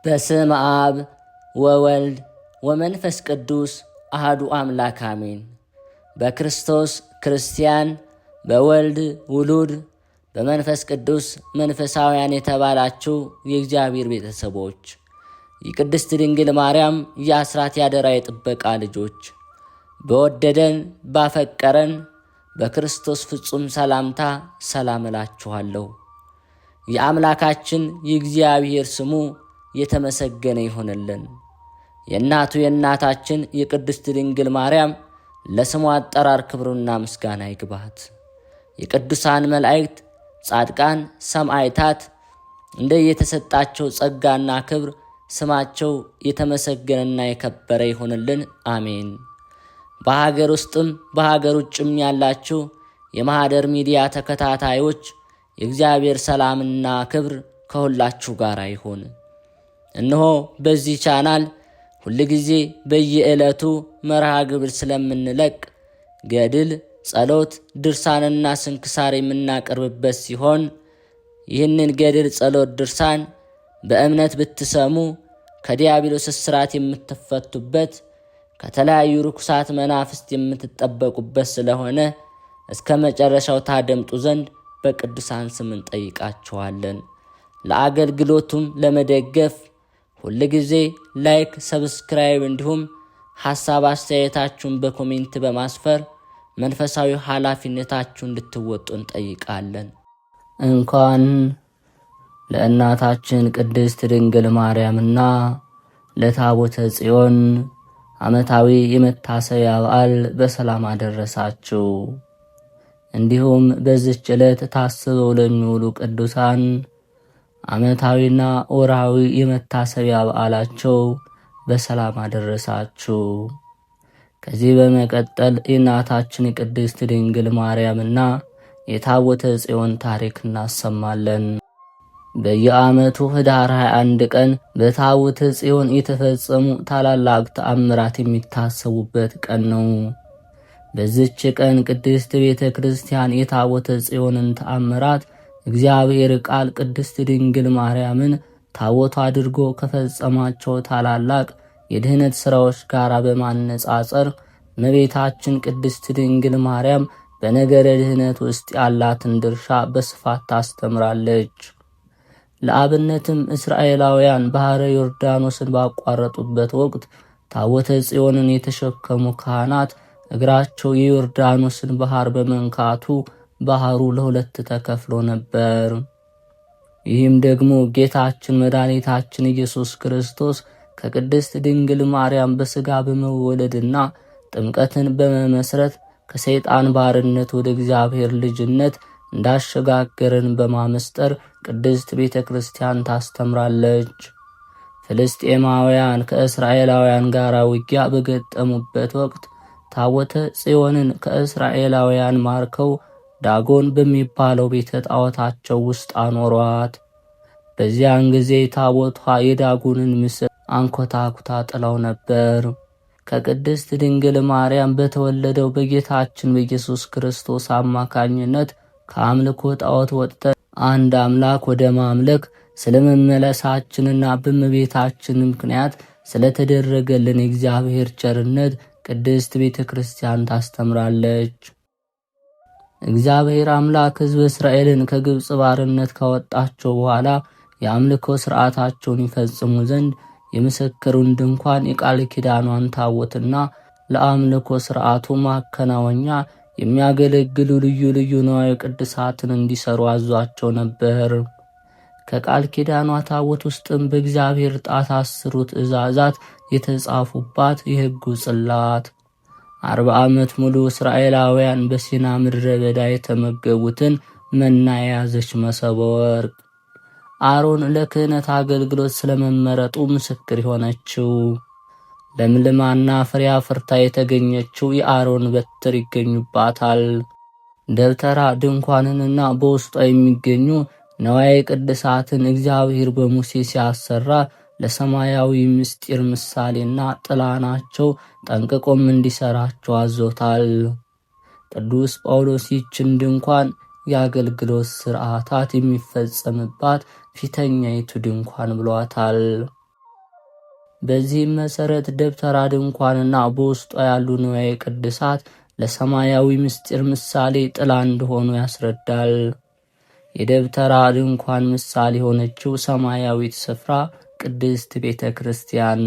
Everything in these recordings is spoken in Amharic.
በስመ አብ ወወልድ ወመንፈስ ቅዱስ አሐዱ አምላክ አሜን። በክርስቶስ ክርስቲያን፣ በወልድ ውሉድ፣ በመንፈስ ቅዱስ መንፈሳውያን የተባላችሁ የእግዚአብሔር ቤተሰቦች፣ የቅድስት ድንግል ማርያም የአስራት ያደራ የጥበቃ ልጆች፣ በወደደን ባፈቀረን በክርስቶስ ፍጹም ሰላምታ ሰላም እላችኋለሁ። የአምላካችን የእግዚአብሔር ስሙ የተመሰገነ ይሆንልን። የእናቱ የእናታችን የቅድስት ድንግል ማርያም ለስሙ አጠራር ክብሩና ምስጋና ይግባት። የቅዱሳን መላእክት፣ ጻድቃን፣ ሰማዕታት እንደየተሰጣቸው ጸጋና ክብር ስማቸው የተመሰገነና የከበረ ይሆንልን። አሜን። በሀገር ውስጥም በሀገር ውጭም ያላችሁ የማኅደር ሚዲያ ተከታታዮች የእግዚአብሔር ሰላምና ክብር ከሁላችሁ ጋር ይሁን። እነሆ በዚህ ቻናል ሁልጊዜ በየዕለቱ መርሃ ግብር ስለምንለቅ ገድል፣ ጸሎት፣ ድርሳንና ስንክሳር የምናቀርብበት ሲሆን ይህንን ገድል፣ ጸሎት፣ ድርሳን በእምነት ብትሰሙ ከዲያብሎስ እስራት የምትፈቱበት ከተለያዩ ርኩሳት መናፍስት የምትጠበቁበት ስለሆነ እስከ መጨረሻው ታደምጡ ዘንድ በቅዱሳን ስም እንጠይቃችኋለን። ለአገልግሎቱም ለመደገፍ ሁልጊዜ ላይክ፣ ሰብስክራይብ እንዲሁም ሐሳብ አስተያየታችሁን በኮሜንት በማስፈር መንፈሳዊ ኃላፊነታችሁን እንድትወጡ እንጠይቃለን። እንኳን ለእናታችን ቅድስት ድንግል ማርያምና ለታቦተ ጽዮን ዓመታዊ የመታሰቢያ በዓል በሰላም አደረሳችሁ። እንዲሁም በዚህች ዕለት ታስበው ለሚውሉ ቅዱሳን ዓመታዊና ወርሃዊ የመታሰቢያ በዓላቸው በሰላም አደረሳችሁ። ከዚህ በመቀጠል የእናታችን የቅድስት ድንግል ማርያምና የታቦተ ጽዮን ታሪክ እናሰማለን። በየዓመቱ ኅዳር 21 ቀን በታቦተ ጽዮን የተፈጸሙ ታላላቅ ተአምራት የሚታሰቡበት ቀን ነው። በዚች ቀን ቅድስት ቤተ ክርስቲያን የታቦተ ጽዮንን ተአምራት እግዚአብሔር ቃል ቅድስት ድንግል ማርያምን ታቦቱ አድርጎ ከፈጸማቸው ታላላቅ የድኅነት ሥራዎች ጋር በማነጻጸር እመቤታችን ቅድስት ድንግል ማርያም በነገረ ድኅነት ውስጥ ያላትን ድርሻ በስፋት ታስተምራለች። ለአብነትም እስራኤላውያን ባሕረ ዮርዳኖስን ባቋረጡበት ወቅት ታቦተ ጽዮንን የተሸከሙ ካህናት እግራቸው የዮርዳኖስን ባሕር በመንካቱ ባሕሩ ለሁለት ተከፍሎ ነበር። ይህም ደግሞ ጌታችን መድኃኒታችን ኢየሱስ ክርስቶስ ከቅድስት ድንግል ማርያም በሥጋ በመወለድና ጥምቀትን በመመስረት ከሰይጣን ባርነት ወደ እግዚአብሔር ልጅነት እንዳሸጋገረን በማመስጠር ቅድስት ቤተ ክርስቲያን ታስተምራለች። ፍልስጤማውያን ከእስራኤላውያን ጋር ውጊያ በገጠሙበት ወቅት ታቦተ ጽዮንን ከእስራኤላውያን ማርከው ዳጎን በሚባለው ቤተ ጣዖታቸው ውስጥ አኖሯት። በዚያን ጊዜ ታቦቷ የዳጎንን ምስል አንኮታኩታ ጥለው ነበር። ከቅድስት ድንግል ማርያም በተወለደው በጌታችን በኢየሱስ ክርስቶስ አማካኝነት ከአምልኮ ጣዖት ወጥተን አንድ አምላክ ወደ ማምለክ ስለመመለሳችንና በእመቤታችን ምክንያት ስለተደረገልን የእግዚአብሔር ቸርነት ቅድስት ቤተ ክርስቲያን ታስተምራለች። እግዚአብሔር አምላክ ሕዝበ እስራኤልን ከግብፅ ባርነት ካወጣቸው በኋላ የአምልኮ ሥርዓታቸውን ይፈጽሙ ዘንድ የምስክሩን ድንኳን የቃል ኪዳኗን ታቦትና ለአምልኮ ሥርዓቱ ማከናወኛ የሚያገለግሉ ልዩ ልዩ ንዋየ ቅድሳትን እንዲሰሩ አዟቸው ነበር። ከቃል ኪዳኗ ታቦት ውስጥም በእግዚአብሔር ጣት 10 ትእዛዛት የተጻፉባት የሕጉ ጽላት 40 ዓመት ሙሉ እስራኤላውያን በሲና ምድረ በዳ የተመገቡትን መና የያዘች መሶበ ወርቅ፣ አሮን ለክህነት አገልግሎት ስለመመረጡ ምስክር የሆነችው ለምልማና ፍሬ አፍርታ የተገኘችው የአሮን በትር ይገኙባታል። ደብተራ ድንኳንንና በውስጧ የሚገኙ ነዋየ ቅድሳትን እግዚአብሔር በሙሴ ሲያሰራ ለሰማያዊ ምስጢር ምሳሌና ጥላ ናቸው፣ ጠንቅቆም እንዲሰራቸው አዞታል። ቅዱስ ጳውሎስ ይህችን ድንኳን የአገልግሎት ሥርዓታት የሚፈጸምባት ፊተኛይቱ ድንኳን ብሏታል። በዚህም መሰረት ደብተራ ድንኳንና በውስጧ ያሉ ንዋየ ቅድሳት ለሰማያዊ ምስጢር ምሳሌ ጥላ እንደሆኑ ያስረዳል። የደብተራ ድንኳን ምሳሌ የሆነችው ሰማያዊት ስፍራ ቅድስት ቤተ ክርስቲያን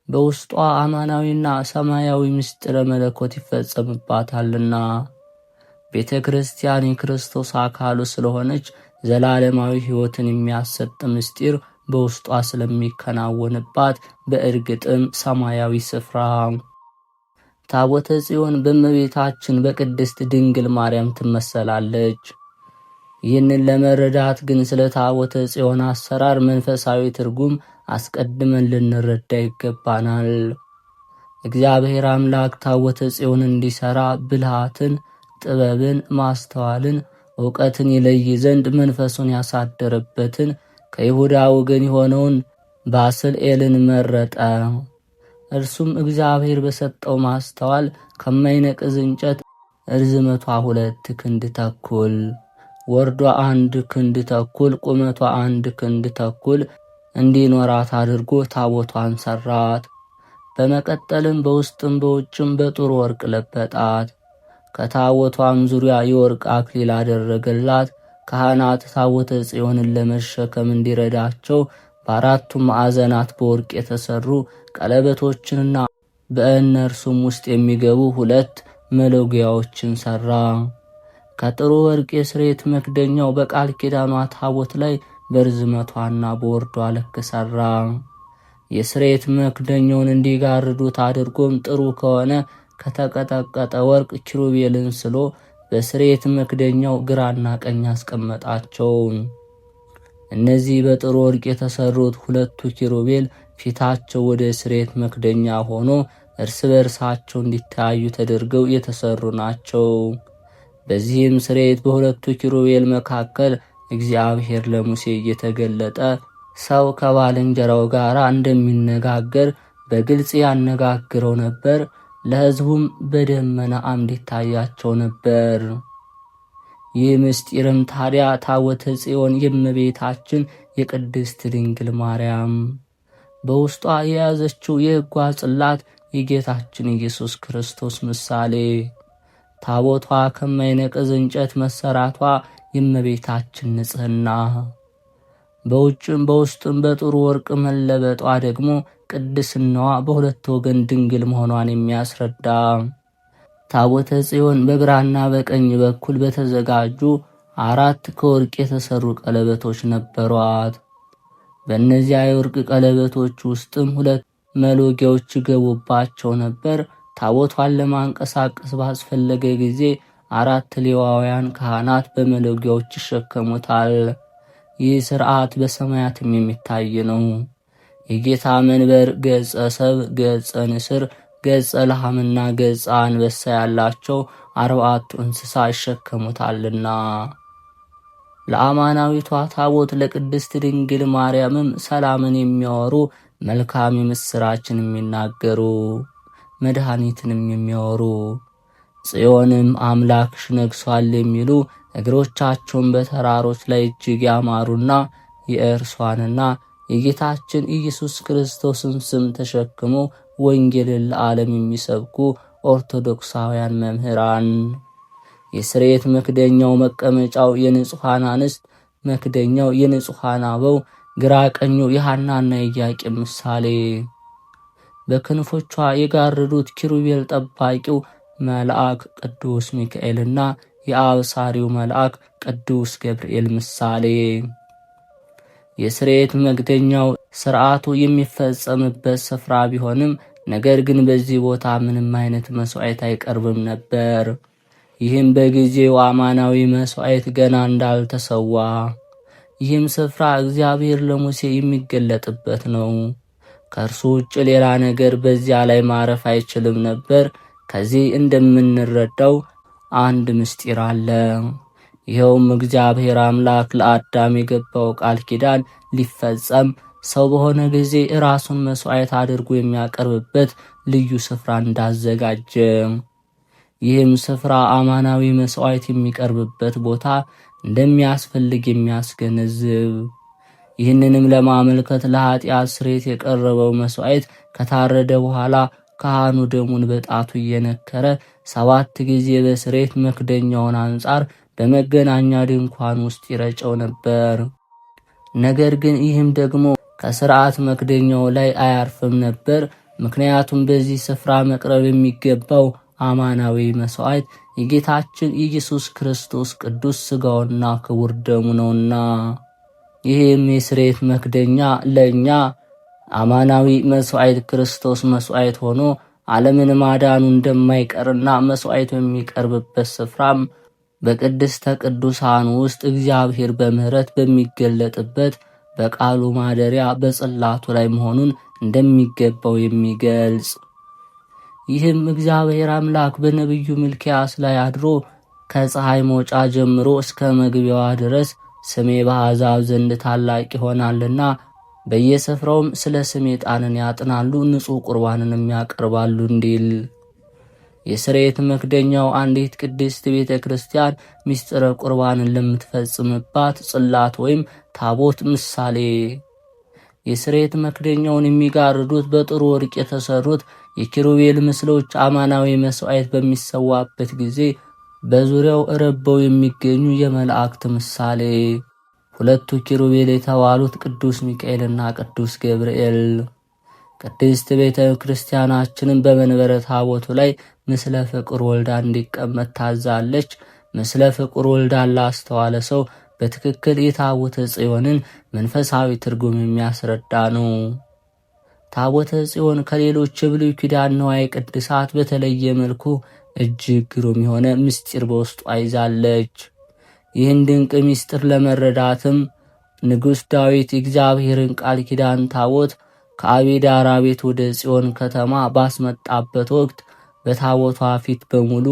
በውስጧ አማናዊና ሰማያዊ ምስጢረ መለኮት ይፈጸምባታልና። ቤተ ክርስቲያን የክርስቶስ አካሉ ስለሆነች ዘላለማዊ ሕይወትን የሚያሰጥ ምስጢር በውስጧ ስለሚከናወንባት በእርግጥም ሰማያዊ ስፍራ። ታቦተ ጽዮን በእመቤታችን በቅድስት ድንግል ማርያም ትመሰላለች። ይህንን ለመረዳት ግን ስለ ታቦተ ጽዮን አሰራር መንፈሳዊ ትርጉም አስቀድመን ልንረዳ ይገባናል። እግዚአብሔር አምላክ ታቦተ ጽዮን እንዲሰራ ብልሃትን፣ ጥበብን፣ ማስተዋልን፣ ዕውቀትን ይለይ ዘንድ መንፈሱን ያሳደረበትን ከይሁዳ ወገን የሆነውን ባስልኤልን መረጠ። እርሱም እግዚአብሔር በሰጠው ማስተዋል ከማይነቅዝ እንጨት ርዝመቷ 2 ክንድ ተኩል ወርዷ 1 ክንድ ተኩል ቁመቷ 1 ክንድ ተኩል እንዲኖራት አድርጎ ታቦቷን ሰራት። በመቀጠልም በውስጥም በውጭም በጥሩ ወርቅ ለበጣት። ከታቦቷም ዙሪያ የወርቅ አክሊል አደረገላት። ካህናት ታቦተ ጽዮንን ለመሸከም እንዲረዳቸው በአራቱ ማዕዘናት በወርቅ የተሰሩ ቀለበቶችንና በእነርሱም ውስጥ የሚገቡ 2 መሎጊያዎችን ሰራ። ከጥሩ ወርቅ የስርየት መክደኛው በቃል ኪዳኗ ታቦት ላይ በርዝመቷና በወርዷ ልክ ሰራ። የስርየት መክደኛውን እንዲጋርዱት አድርጎም ጥሩ ከሆነ ከተቀጠቀጠ ወርቅ ኪሩቤልን ስሎ በስርየት መክደኛው ግራና ቀኝ አስቀመጣቸው። እነዚህ በጥሩ ወርቅ የተሰሩት 2ቱ ኪሩቤል ፊታቸው ወደ ስርየት መክደኛ ሆኖ እርስ በርሳቸው እንዲታዩ ተደርገው የተሰሩ ናቸው። በዚህም ስርየት በ2ቱ ኪሩቤል መካከል እግዚአብሔር ለሙሴ እየተገለጠ ሰው ከባልንጀራው ጋር እንደሚነጋገር በግልጽ ያነጋግረው ነበር። ለሕዝቡም በደመና አምድ ይታያቸው ነበር። ይህ ምስጢርም ታዲያ ታቦተ ጽዮን የእመቤታችን የቅድስት ድንግል ማርያም በውስጧ የያዘችው የሕጓ ጽላት የጌታችን ኢየሱስ ክርስቶስ ምሳሌ፣ ታቦቷ ከማይነቅዝ እንጨት መሰራቷ የእመቤታችን ንጽሕና፣ በውጭም በውስጥም በጥሩ ወርቅ መለበጧ ደግሞ ቅድስናዋ በሁለት ወገን ድንግል መሆኗን የሚያስረዳ። ታቦተ ጽዮን በግራና በቀኝ በኩል በተዘጋጁ 4 ከወርቅ የተሰሩ ቀለበቶች ነበሯት። በእነዚያ የወርቅ ቀለበቶች ውስጥም 2 መሎጊያዎች ይገቡባቸው ነበር። ታቦቷን ለማንቀሳቀስ ባስፈለገ ጊዜ 4 ሌዋውያን ካህናት በመሎጊያዎች ይሸከሙታል። ይህ ሥርዓት በሰማያትም የሚታይ ነው። የጌታ መንበር ገጸ ሰብ፣ ገጸ ንስር፣ ገጸ ለሐምና ገጸ አንበሳ ያላቸው 4ቱ እንስሳ ይሸከሙታልና። ለአማናዊቷ ታቦት ለቅድስት ድንግል ማርያምም ሰላምን የሚያወሩ መልካም ምስራችን የሚናገሩ መድኃኒትንም የሚያወሩ ጽዮንም አምላክሽ ነግሷል የሚሉ እግሮቻቸውን በተራሮች ላይ እጅግ ያማሩና የእርሷንና የጌታችን ኢየሱስ ክርስቶስን ስም ተሸክሞ ወንጌልን ለዓለም የሚሰብኩ ኦርቶዶክሳውያን መምህራን። የስርየት መክደኛው መቀመጫው የንጹሐን አንስት፣ መክደኛው የንጹሐን አበው፣ ግራ ቀኙ የሐናና የኢያቄም ምሳሌ። በክንፎቿ የጋረዱት ኪሩቤል ጠባቂው መልአክ ቅዱስ ሚካኤልና የአብሳሪው መልአክ ቅዱስ ገብርኤል ምሳሌ። የስርየት መክደኛው ሥርዓቱ የሚፈጸምበት ስፍራ ቢሆንም ነገር ግን በዚህ ቦታ ምንም አይነት መስዋዕት አይቀርብም ነበር። ይህም በጊዜው አማናዊ መስዋዕት ገና እንዳልተሰዋ። ይህም ስፍራ እግዚአብሔር ለሙሴ የሚገለጥበት ነው። ከእርሱ ውጭ ሌላ ነገር በዚያ ላይ ማረፍ አይችልም ነበር። ከዚህ እንደምንረዳው አንድ ምስጢር አለ። ይኸውም እግዚአብሔር አምላክ ለአዳም የገባው ቃል ኪዳን ሊፈጸም ሰው በሆነ ጊዜ ራሱን መስዋዕት አድርጎ የሚያቀርብበት ልዩ ስፍራ እንዳዘጋጀ፣ ይህም ስፍራ አማናዊ መስዋዕት የሚቀርብበት ቦታ እንደሚያስፈልግ የሚያስገነዝብ፣ ይህንንም ለማመልከት ለኃጢአት ስርየት የቀረበው መስዋዕት ከታረደ በኋላ ካህኑ ደሙን በጣቱ እየነከረ 7 ጊዜ በስርየት መክደኛውን አንጻር በመገናኛ ድንኳን ውስጥ ይረጨው ነበር። ነገር ግን ይህም ደግሞ ከሥርዓት መክደኛው ላይ አያርፍም ነበር። ምክንያቱም በዚህ ስፍራ መቅረብ የሚገባው አማናዊ መስዋዕት የጌታችን ኢየሱስ ክርስቶስ ቅዱስ ሥጋውና ክቡር ደሙ ነውና። ይህም የስርየት መክደኛ ለእኛ አማናዊ መስዋዕት ክርስቶስ መስዋዕት ሆኖ ዓለምን ማዳኑ እንደማይቀርና መስዋዕቱ የሚቀርብበት ስፍራም በቅድስተ ቅዱሳን ውስጥ እግዚአብሔር በምሕረት በሚገለጥበት በቃሉ ማደሪያ በጽላቱ ላይ መሆኑን እንደሚገባው የሚገልጽ፣ ይህም እግዚአብሔር አምላክ በነቢዩ ሚልክያስ ላይ አድሮ ከፀሐይ መውጫ ጀምሮ እስከ መግቢያዋ ድረስ ስሜ በአሕዛብ ዘንድ ታላቅ ይሆናልና በየስፍራውም ስለ ስሜ ዕጣንን ያጥናሉ፣ ንጹሕ ቁርባንንም ያቀርባሉ እንዲል የስርየት መክደኛው አንዲት ቅድስት ቤተ ክርስቲያን ምስጢረ ቁርባንን ለምትፈጽምባት ጽላት ወይም ታቦት ምሳሌ። የስርየት መክደኛውን የሚጋርዱት በጥሩ ወርቅ የተሰሩት የኪሩቤል ምስሎች አማናዊ መስዋዕት በሚሰዋበት ጊዜ በዙሪያው ረበው የሚገኙ የመላእክት ምሳሌ፣ 2 ኪሩቤል የተባሉት ቅዱስ ሚካኤልና ቅዱስ ገብርኤል። ቅድስት ቤተ ክርስቲያናችንን በመንበረ ታቦቱ ላይ ምስለ ፍቁር ወልዳ እንዲቀመጥ ታዛለች። ምስለ ፍቁር ወልዳን ላስተዋለ ሰው በትክክል የታቦተ ጽዮንን መንፈሳዊ ትርጉም የሚያስረዳ ነው። ታቦተ ጽዮን ከሌሎች የብሉይ ኪዳን ንዋየ ቅድሳት በተለየ መልኩ እጅግ ግሩም የሆነ ምስጢር በውስጧ ይዛለች። ይህን ድንቅ ምስጢር ለመረዳትም ንጉሥ ዳዊት የእግዚአብሔርን ቃል ኪዳን ታቦት ከአቤዳራ ቤት ወደ ጽዮን ከተማ ባስመጣበት ወቅት በታቦቷ ፊት በሙሉ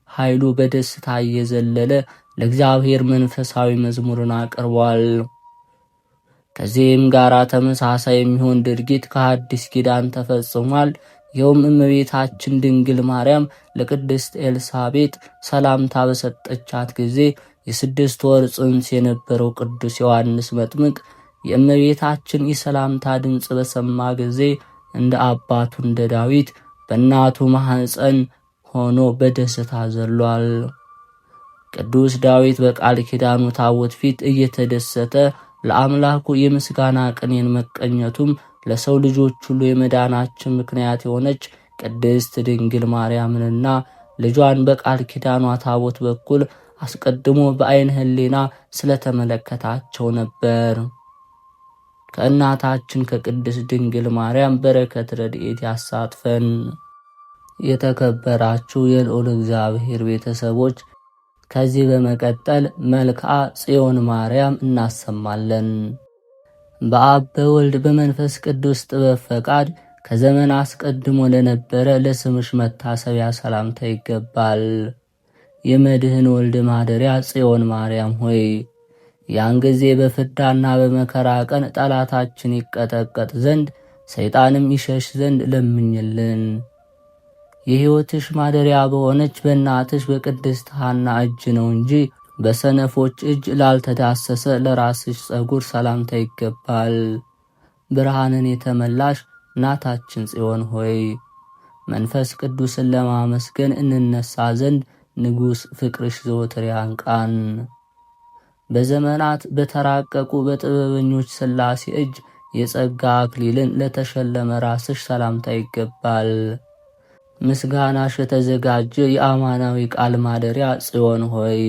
ኃይሉ በደስታ እየዘለለ ለእግዚአብሔር መንፈሳዊ መዝሙርን አቅርቧል። ከዚህም ጋር ተመሳሳይ የሚሆን ድርጊት ከሐዲስ ኪዳን ተፈጽሟል። ይኸውም እመቤታችን ድንግል ማርያም ለቅድስት ኤልሳቤጥ ሰላምታ በሰጠቻት ጊዜ የ6 ወር ጽንስ የነበረው ቅዱስ ዮሐንስ መጥምቅ የእመቤታችን የሰላምታ ድምፅ በሰማ ጊዜ እንደ አባቱ እንደ ዳዊት በእናቱ ማኅፀን ሆኖ በደስታ ዘሏል። ቅዱስ ዳዊት በቃል ኪዳኑ ታቦት ፊት እየተደሰተ ለአምላኩ የምስጋና ቅኔን መቀኘቱም ለሰው ልጆች ሁሉ የመዳናችን ምክንያት የሆነች ቅድስት ድንግል ማርያምንና ልጇን በቃል ኪዳኗ ታቦት በኩል አስቀድሞ በዓይነ ሕሊና ስለተመለከታቸው ነበር። ከእናታችን ከቅድስት ድንግል ማርያም በረከት ረድኤት ያሳትፈን። የተከበራችሁ የልዑል እግዚአብሔር ቤተሰቦች፣ ከዚህ በመቀጠል መልክዓ ጽዮን ማርያም እናሰማለን። በአብ በወልድ በመንፈስ ቅዱስ ጥበብ ፈቃድ ከዘመን አስቀድሞ ለነበረ ለስምሽ መታሰቢያ ሰላምታ ይገባል። የመድህን ወልድ ማደሪያ ጽዮን ማርያም ሆይ ያን ጊዜ በፍዳና በመከራ ቀን ጠላታችን ይቀጠቀጥ ዘንድ ሰይጣንም ይሸሽ ዘንድ ለምኝልን። የሕይወትሽ ማደሪያ በሆነች በእናትሽ በቅድስት ሐና እጅ ነው እንጂ በሰነፎች እጅ ላልተዳሰሰ ለራስሽ ጸጉር ሰላምታ ይገባል። ብርሃንን የተመላሽ እናታችን ጽዮን ሆይ መንፈስ ቅዱስን ለማመስገን እንነሳ ዘንድ ንጉሥ ፍቅርሽ ዘወትር ያንቃን። በዘመናት በተራቀቁ በጥበበኞች ሥላሴ እጅ የጸጋ አክሊልን ለተሸለመ ራስሽ ሰላምታ ይገባል። ምስጋናሽ የተዘጋጀ የአማናዊ ቃል ማደሪያ ጽዮን ሆይ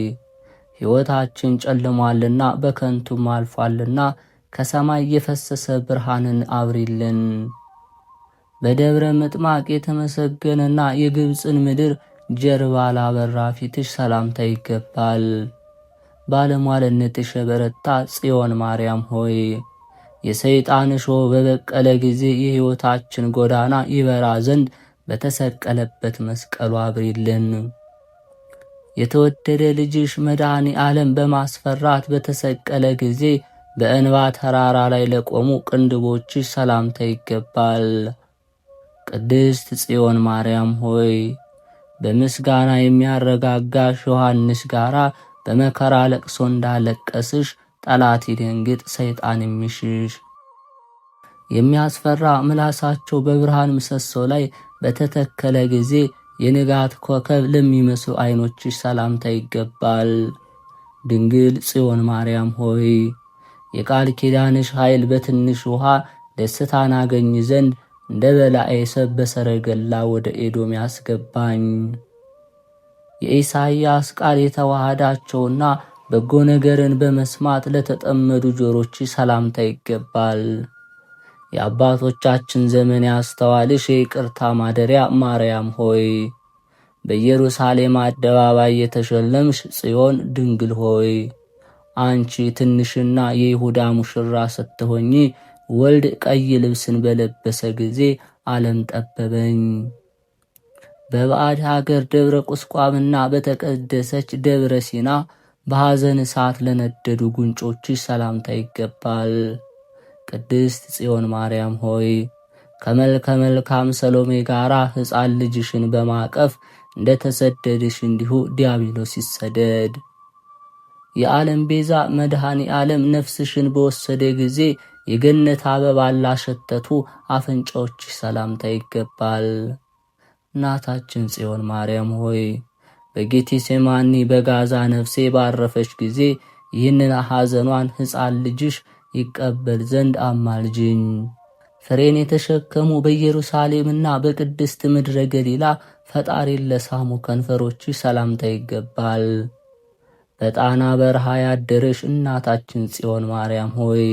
ሕይወታችን ጨልሟልና በከንቱም አልፏልና ከሰማይ የፈሰሰ ብርሃንን አብሪልን። በደብረ ምጥማቅ የተመሰገነና የግብፅን ምድር ጀርባ ላበራ ፊትሽ ሰላምታ ይገባል። ባለሟልነትሽ የበረታ ጽዮን ማርያም ሆይ የሰይጣን እሾህ በበቀለ ጊዜ የሕይወታችን ጎዳና ይበራ ዘንድ በተሰቀለበት መስቀሉ አብሪልን። የተወደደ ልጅሽ መድኃኔ ዓለም በማስፈራት በተሰቀለ ጊዜ በእንባ ተራራ ላይ ለቆሙ ቅንድቦችሽ ሰላምታ ይገባል። ቅድስት ጽዮን ማርያም ሆይ በምስጋና የሚያረጋጋሽ ዮሐንስ ጋራ በመከራ ለቅሶ እንዳለቀስሽ ጠላት ይደንግጥ፣ ሰይጣን የሚሽሽ። የሚያስፈራ ምላሳቸው በብርሃን ምሰሶ ላይ በተተከለ ጊዜ የንጋት ኮከብ ለሚመስሉ ዓይኖችሽ ሰላምታ ይገባል። ድንግል ጽዮን ማርያም ሆይ የቃል ኪዳንሽ ኃይል በትንሽ ውሃ ደስታን አገኝ ዘንድ እንደ በላዔ ሰብ በሰረገላ ወደ ኤዶም ያስገባኝ። የኢሳይያስ ቃል የተዋሃዳቸውና በጎ ነገርን በመስማት ለተጠመዱ ጆሮች ሰላምታ ይገባል። የአባቶቻችን ዘመን ያስተዋልሽ የይቅርታ ማደሪያ ማርያም ሆይ በኢየሩሳሌም አደባባይ የተሸለምሽ ጽዮን ድንግል ሆይ አንቺ ትንሽና የይሁዳ ሙሽራ ስትሆኚ ወልድ ቀይ ልብስን በለበሰ ጊዜ ዓለም ጠበበኝ። በባዕድ ሀገር ደብረ ቁስቋምና በተቀደሰች ደብረ ሲና በሐዘን እሳት ለነደዱ ጉንጮችሽ ሰላምታ ይገባል። ቅድስት ጽዮን ማርያም ሆይ ከመልከ መልካም ሰሎሜ ጋራ ሕፃን ልጅሽን በማቀፍ እንደ ተሰደድሽ እንዲሁ ዲያብሎስ ይሰደድ። የዓለም ቤዛ መድኃኔ ዓለም ነፍስሽን በወሰደ ጊዜ የገነት አበባ ላሸተቱ አፍንጫዎችሽ ሰላምታ ይገባል። እናታችን ጽዮን ማርያም ሆይ በጌቴሴማኒ በጋዛ ነፍሴ ባረፈች ጊዜ ይህንን ሐዘኗን ሕፃን ልጅሽ ይቀበል ዘንድ አማልጅኝ። ፍሬን የተሸከሙ በኢየሩሳሌምና በቅድስት ምድረ ገሊላ ፈጣሪን ለሳሙ ከንፈሮችሽ ሰላምታ ይገባል። በጣና በረሃ ያደረሽ እናታችን ጽዮን ማርያም ሆይ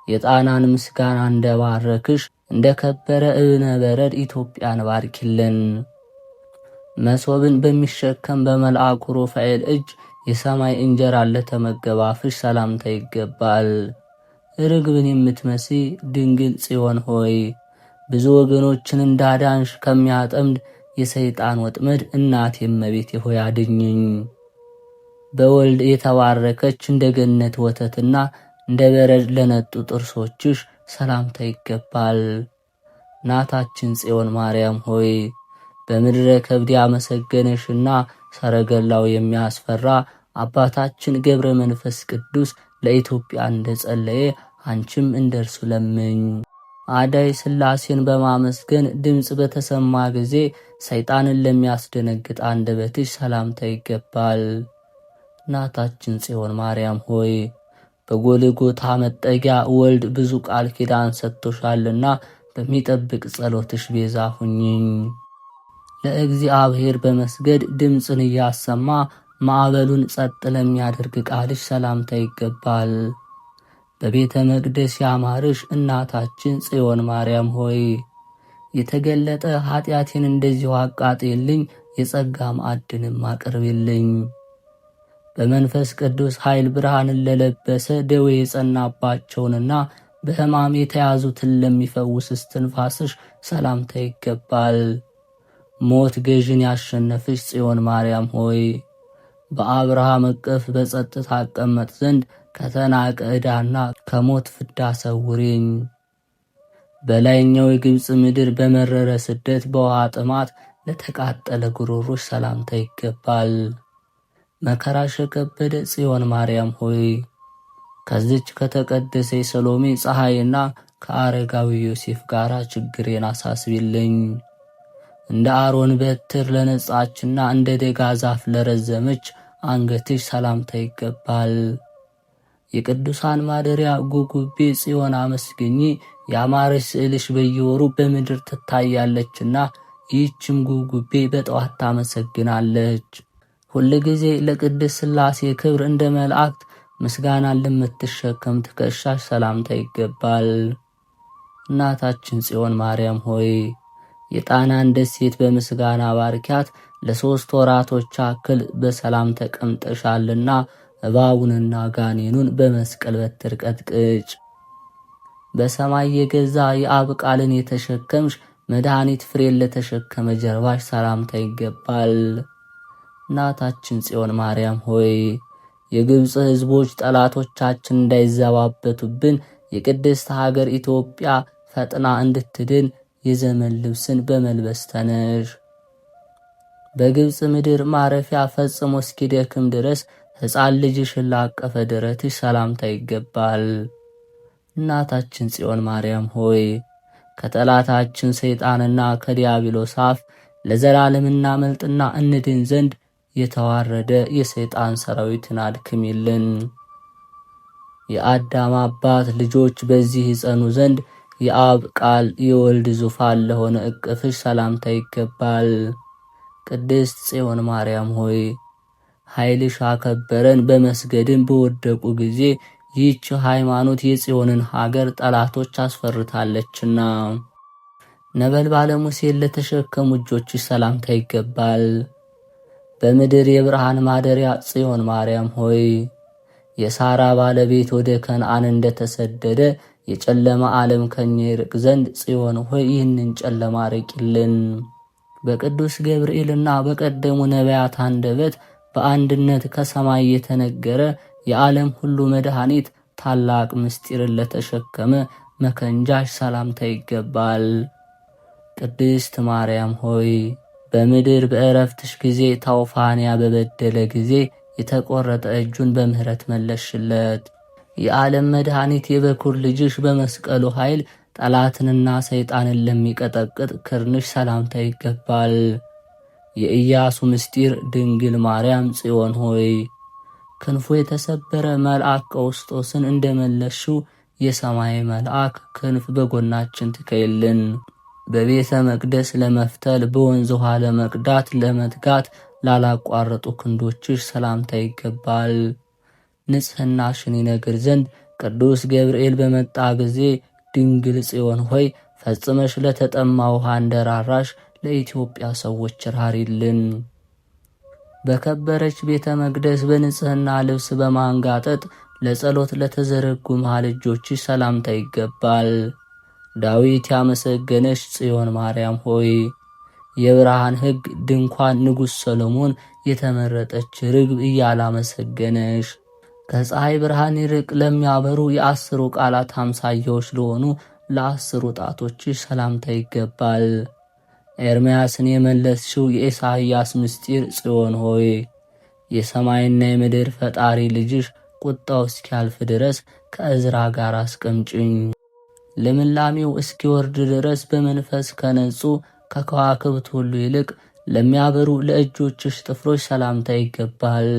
የጣናን ምስጋና እንደባረክሽ እንደ ከበረ እብነ በረድ ኢትዮጵያን ባርኪልን። መሶብን በሚሸከም በመልአኩ ሩፋኤል እጅ የሰማይ እንጀራን ለተመገበ አፍሽ ሰላምታ ይገባል። ርግብን የምትመሲ ድንግል ጽዮን ሆይ ብዙ ወገኖችን እንዳዳንሽ ከሚያጠምድ የሰይጣን ወጥመድ እናቴ እመቤቴ ሆይ አድኝኝ። በወልድ የተባረከች እንደ ገነት ወተትና እንደ በረድ ለነጡ ጥርሶችሽ ሰላምታ ይገባል። እናታችን ጽዮን ማርያም ሆይ በምድረ ከብድ ያመሰገነሽና ሰረገላው የሚያስፈራ አባታችን ገብረ መንፈስ ቅዱስ ለኢትዮጵያ እንደጸለየ አንቺም እንደርሱ ለምኝ። አዳይ ሥላሴን በማመስገን ድምፅ በተሰማ ጊዜ ሰይጣንን ለሚያስደነግጥ አንደበትሽ ሰላምታ ይገባል። እናታችን ጽዮን ማርያም ሆይ በጎልጎታ መጠጊያ ወልድ ብዙ ቃል ኪዳን ሰጥቶሻልና በሚጠብቅ ጸሎትሽ ቤዛ ሁኚኝ። ለእግዚአብሔር በመስገድ ድምፅን እያሰማ ማዕበሉን ጸጥ ለሚያደርግ ቃልሽ ሰላምታ ይገባል። በቤተ መቅደስ ያማርሽ እናታችን ጽዮን ማርያም ሆይ የተገለጠ ኃጢአቴን እንደዚሁ አቃጥልኝ፣ የጸጋ ማዕድንም አቅርብልኝ። በመንፈስ ቅዱስ ኃይል ብርሃንን ለለበሰ ደዌ የጸናባቸውንና በሕማም የተያዙትን ለሚፈውስ እስትንፋስሽ ሰላምታ ይገባል። ሞት ገዥን ያሸነፍሽ ጽዮን ማርያም ሆይ በአብርሃም እቅፍ በጸጥታ አቀመጥ ዘንድ ከተናቀ ዕዳና ከሞት ፍዳ ሰውሪኝ። በላይኛው የግብፅ ምድር በመረረ ስደት በውሃ ጥማት ለተቃጠለ ጉሮሮሽ ሰላምታ ይገባል። መከራሽ የከበደ ጽዮን ማርያም ሆይ ከዚች ከተቀደሰ ሰሎሜ ፀሐይና ከአረጋዊ ዮሴፍ ጋር ችግሬን አሳስቢልኝ። እንደ አሮን በትር ለነጻችና እንደ ደጋ ዛፍ ለረዘመች አንገትሽ ሰላምታ ይገባል። የቅዱሳን ማደሪያ ጉጉቤ ጽዮን አመስግኚ። ያማረች ስዕልሽ በየወሩ በምድር ትታያለችና ይህችም ጉጉቤ በጠዋት ታመሰግናለች። ሁል ጊዜ ለቅድስት ሥላሴ ክብር እንደ መላእክት ምስጋናን ለምትሸከም ትከሻሽ ሰላምታ ይገባል። እናታችን ጽዮን ማርያም ሆይ የጣናን ደሴት በምስጋና ባርኪያት። ለ3 ወራቶች አክል በሰላም ተቀምጠሻልና እባቡንና ጋኔኑን በመስቀል በትር ቀጥቅጭ። በሰማይ የገዛ የአብ ቃልን የተሸከምሽ መድኃኒት ፍሬን ለተሸከመ ጀርባሽ ሰላምታ ይገባል። እናታችን ጽዮን ማርያም ሆይ የግብፅ ሕዝቦች ጠላቶቻችን እንዳይዘባበቱብን የቅድስት ሀገር ኢትዮጵያ ፈጥና እንድትድን የዘመን ልብስን በመልበስ ተነሽ። በግብፅ ምድር ማረፊያ ፈጽሞ እስኪደክም ድረስ ሕፃን ልጅሽን ላቀፈ ደረትሽ ሰላምታ ይገባል። እናታችን ጽዮን ማርያም ሆይ ከጠላታችን ሰይጣንና ከዲያብሎስ አፍ ለዘላለም እናመልጥና እንድን ዘንድ የተዋረደ የሰይጣን ሰራዊትን አድክሚልን። የአዳም አባት ልጆች በዚህ ይጸኑ ዘንድ የአብ ቃል የወልድ ዙፋን ለሆነ እቅፍሽ ሰላምታ ይገባል። ቅድስት ጽዮን ማርያም ሆይ ኃይልሽ አከበረን። በመስገድም በወደቁ ጊዜ ይህች ሃይማኖት የጽዮንን ሀገር ጠላቶች አስፈርታለችና ነበልባለ ሙሴን ለተሸከሙ እጆችሽ ሰላምታ ይገባል። በምድር የብርሃን ማደሪያ ጽዮን ማርያም ሆይ የሳራ ባለቤት ወደ ከነዓን እንደተሰደደ የጨለማ ዓለም ከኛ ይርቅ ዘንድ ጽዮን ሆይ ይህንን ጨለማ ርቂልን። በቅዱስ ገብርኤልና በቀደሙ ነቢያት አንደበት በአንድነት ከሰማይ የተነገረ የዓለም ሁሉ መድኃኒት ታላቅ ምስጢርን ለተሸከመ መከንጃሽ ሰላምታ ይገባል። ቅድስት ማርያም ሆይ በምድር በእረፍትሽ ጊዜ ታውፋንያ በበደለ ጊዜ የተቆረጠ እጁን በምህረት መለሽለት። የዓለም መድኃኒት የበኩር ልጅሽ በመስቀሉ ኃይል ጠላትንና ሰይጣንን ለሚቀጠቅጥ ክርንሽ ሰላምታ ይገባል። የኢያሱ ምስጢር ድንግል ማርያም ጽዮን ሆይ ክንፉ የተሰበረ መልአክ ቀውስጦስን እንደመለሽው የሰማይ መልአክ ክንፍ በጎናችን ትከይልን። በቤተ መቅደስ ለመፍተል በወንዝ ውሃ ለመቅዳት ለመትጋት ላላቋረጡ ክንዶችሽ ሰላምታ ይገባል። ንጽሕናሽን ይነግር ዘንድ ቅዱስ ገብርኤል በመጣ ጊዜ ድንግል ጽዮን ሆይ ፈጽመሽ ለተጠማ ውሃ እንደራራሽ ለኢትዮጵያ ሰዎች ራሪልን። በከበረች ቤተ መቅደስ በንጽሕና ልብስ በማንጋጠጥ ለጸሎት ለተዘረጉ መሃል እጆችሽ ሰላምታ ይገባል። ዳዊት ያመሰገነሽ ጽዮን ማርያም ሆይ የብርሃን ሕግ ድንኳን ንጉሥ ሰሎሞን የተመረጠች ርግብ እያላመሰገነሽ ከፀሐይ ብርሃን ይርቅ ለሚያበሩ የአስሩ ቃላት አምሳያዎች ለሆኑ ለአስሩ ጣቶችሽ ሰላምታ ይገባል። ኤርምያስን የመለስሽው የኢሳይያስ ምስጢር ጽዮን ሆይ የሰማይና የምድር ፈጣሪ ልጅሽ ቁጣው እስኪያልፍ ድረስ ከእዝራ ጋር አስቀምጭኝ። ልምላሜው እስኪወርድ ድረስ በመንፈስ ከነጹ ከከዋክብት ሁሉ ይልቅ ለሚያበሩ ለእጆችሽ ጥፍሮች ሰላምታ ይገባል።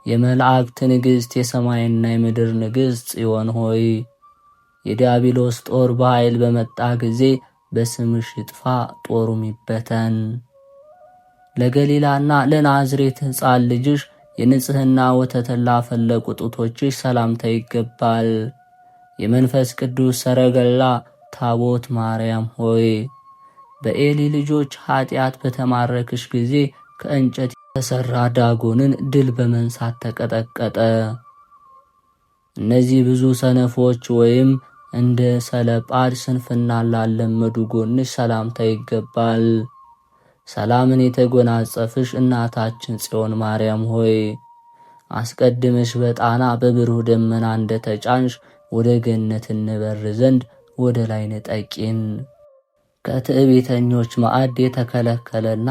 የመላእክት ንግሥት የሰማይና የምድር ንግሥት ጽዮን ሆይ የዲያብሎስ ጦር በኃይል በመጣ ጊዜ በስምሽ ይጥፋ ጦሩም ይበተን። ለገሊላና ለናዝሬት ሕፃን ልጅሽ የንጽሕና ወተትን ላፈለቁ ጡቶችሽ ሰላምታ ይገባል። የመንፈስ ቅዱስ ሰረገላ ታቦት ማርያም ሆይ በኤሊ ልጆች ኃጢአት በተማረክሽ ጊዜ ከእንጨት የተሠራ ዳጎንን ድል በመንሳት ተቀጠቀጠ። እነዚህ ብዙ ሰነፎች ወይም እንደ ሰለጳድ ስንፍና ላለመዱ ጎንሽ ሰላምታ ይገባል። ሰላምን የተጎናጸፍሽ እናታችን ጽዮን ማርያም ሆይ አስቀድመሽ በጣና በብሩህ ደመና እንደተጫንሽ ወደ ገነት እንበር ዘንድ ወደ ላይ ንጠቂን። ከትዕቢተኞች ማዕድ የተከለከለና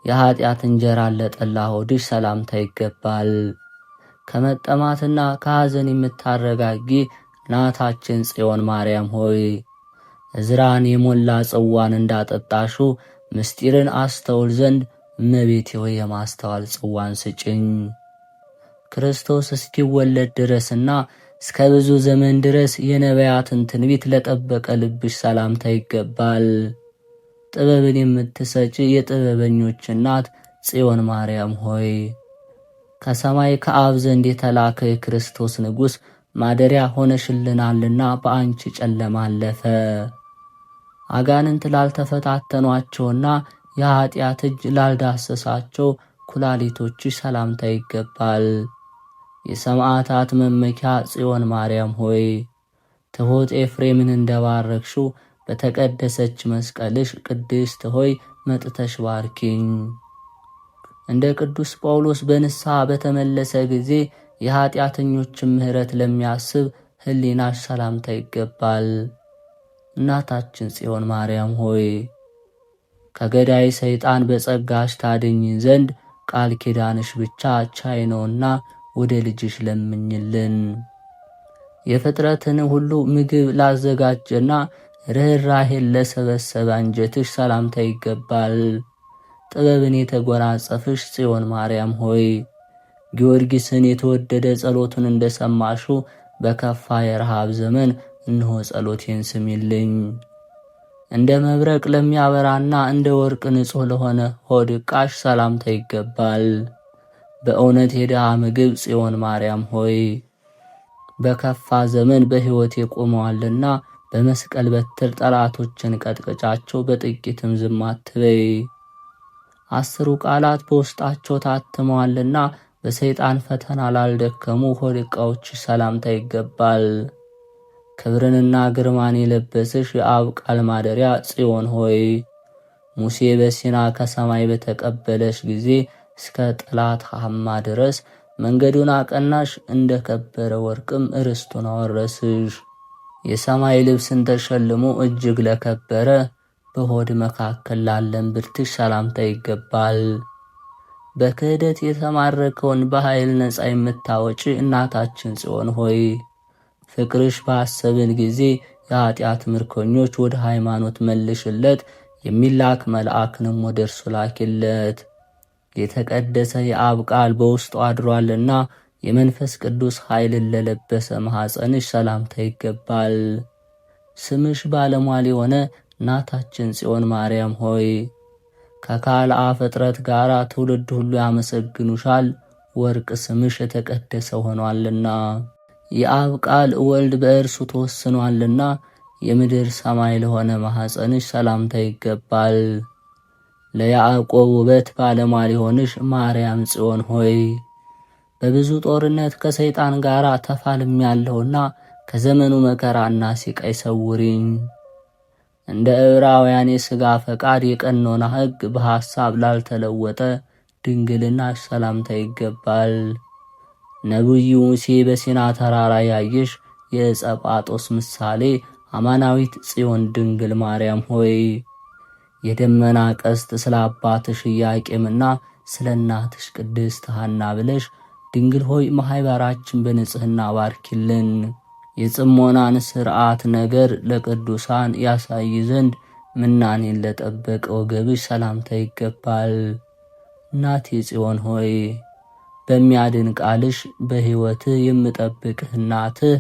የኀጢአት እንጀራን ለጠላ ሆድሽ ሰላምታ ይገባል። ከመጠማትና ከሐዘን የምታረጋጊ እናታችን ጽዮን ማርያም ሆይ ዕዝራን የሞላ ጽዋን እንዳጠጣሹ ምስጢርን አስተውል ዘንድ እመቤቴ ሆይ የማስተዋል ጽዋን ስጭኝ። ክርስቶስ እስኪወለድ ድረስና እስከ ብዙ ዘመን ድረስ የነቢያትን ትንቢት ለጠበቀ ልብሽ ሰላምታ ይገባል። ጥበብን የምትሰጪ የጥበበኞች እናት ጽዮን ማርያም ሆይ ከሰማይ ከአብ ዘንድ የተላከ የክርስቶስ ንጉሥ ማደሪያ ሆነሽልናልና በአንቺ ጨለማ አለፈ። አጋንንት ላልተፈታተኗቸውና የኀጢአት እጅ ላልዳሰሳቸው ኩላሊቶችሽ ሰላምታ ይገባል። የሰማዕታት መመኪያ ጽዮን ማርያም ሆይ ትሑት ኤፍሬምን እንደባረክሽው በተቀደሰች መስቀልሽ ቅድስት ሆይ መጥተሽ ባርኪኝ። እንደ ቅዱስ ጳውሎስ በንስሐ በተመለሰ ጊዜ የኀጢአተኞችን ምሕረት ለሚያስብ ሕሊናሽ ሰላምታ ይገባል። እናታችን ጽዮን ማርያም ሆይ ከገዳይ ሰይጣን በጸጋሽ ታድኝን ዘንድ ቃል ኪዳንሽ ብቻ ቻይ ነውና ወደ ልጅሽ ለምኝልን። የፍጥረትን ሁሉ ምግብ ላዘጋጀና ርኅራኄን ለሰበሰበ አንጀትሽ ሰላምታ ይገባል። ጥበብን የተጎናጸፍሽ ጽዮን ማርያም ሆይ ጊዮርጊስን የተወደደ ጸሎቱን እንደሰማሹ በከፋ የረሃብ ዘመን እነሆ ጸሎቴን ስሚልኝ። እንደ መብረቅ ለሚያበራና እንደ ወርቅ ንጹሕ ለሆነ ሆድ ዕቃሽ ሰላምታ ይገባል። በእውነት የድሃ ምግብ ጽዮን ማርያም ሆይ በከፋ ዘመን በሕይወት የቆመዋልና በመስቀል በትር ጠላቶችን ቀጥቅጫቸው፣ በጥቂትም ዝም አትበይ። 10ሩ ቃላት በውስጣቸው ታትመዋልና በሰይጣን ፈተና ላልደከሙ ሆድ ዕቃዎችሽ ሰላምታ ይገባል። ክብርንና ግርማን የለበስሽ የአብ ቃል ማደሪያ ጽዮን ሆይ ሙሴ በሲና ከሰማይ በተቀበለሽ ጊዜ እስከ ጠላት ሐማ ድረስ መንገዱን አቀናሽ፣ እንደ ከበረ ወርቅም ርስቱን አወረስሽ። የሰማይ ልብስን ተሸልሞ እጅግ ለከበረ በሆድ መካከል ላለን ብርትሽ ሰላምታ ይገባል። በክህደት የተማረከውን በኃይል ነፃ የምታወጪ እናታችን ጽዮን ሆይ ፍቅርሽ ባሰብን ጊዜ የኃጢአት ምርኮኞች ወደ ሃይማኖት መልሽለት፣ የሚላክ መልአክንም ወደ እርሱ ላኪለት። የተቀደሰ የአብ ቃል በውስጡ አድሯልና የመንፈስ ቅዱስ ኃይልን ለለበሰ ማኅፀንሽ ሰላምታ ይገባል። ስምሽ ባለሟል የሆነ እናታችን ጽዮን ማርያም ሆይ ከካልአ ፍጥረት ጋር ትውልድ ሁሉ ያመሰግኑሻል፣ ወርቅ ስምሽ የተቀደሰ ሆኗልና። የአብ ቃል ወልድ በእርሱ ተወስኗልና የምድር ሰማይ ለሆነ ማኅፀንሽ ሰላምታ ይገባል። ለያዕቆብ ውበት ባለሟል የሆንሽ ማርያም ጽዮን ሆይ በብዙ ጦርነት ከሰይጣን ጋር ተፋልሜያለሁና ከዘመኑ መከራና ሲቃይ ሰውሪኝ። እንደ ዕብራውያን የሥጋ ፈቃድ የቀኖና ሕግ በሐሳብ ላልተለወጠ ድንግልናሽ ሰላምታ ይገባል። ነቢዩ ሙሴ በሲና ተራራ ያየሽ የዕፀ ጳጦስ ምሳሌ አማናዊት ጽዮን ድንግል ማርያም ሆይ የደመና ቀስት ስለ አባትሽ ኢያቄምና ስለ እናትሽ ቅድስት ሐና ብለሽ ድንግል ሆይ ማኅበራችን በንጽሕና ባርኪልን። የጽሞናን ሥርዓት ነገር ለቅዱሳን ያሳይ ዘንድ ምናኔን ለጠበቀ ወገብሽ ሰላምታ ይገባል። እናቴ ጽዮን ሆይ በሚያድን ቃልሽ በሕይወትህ የምጠብቅህ እናትህ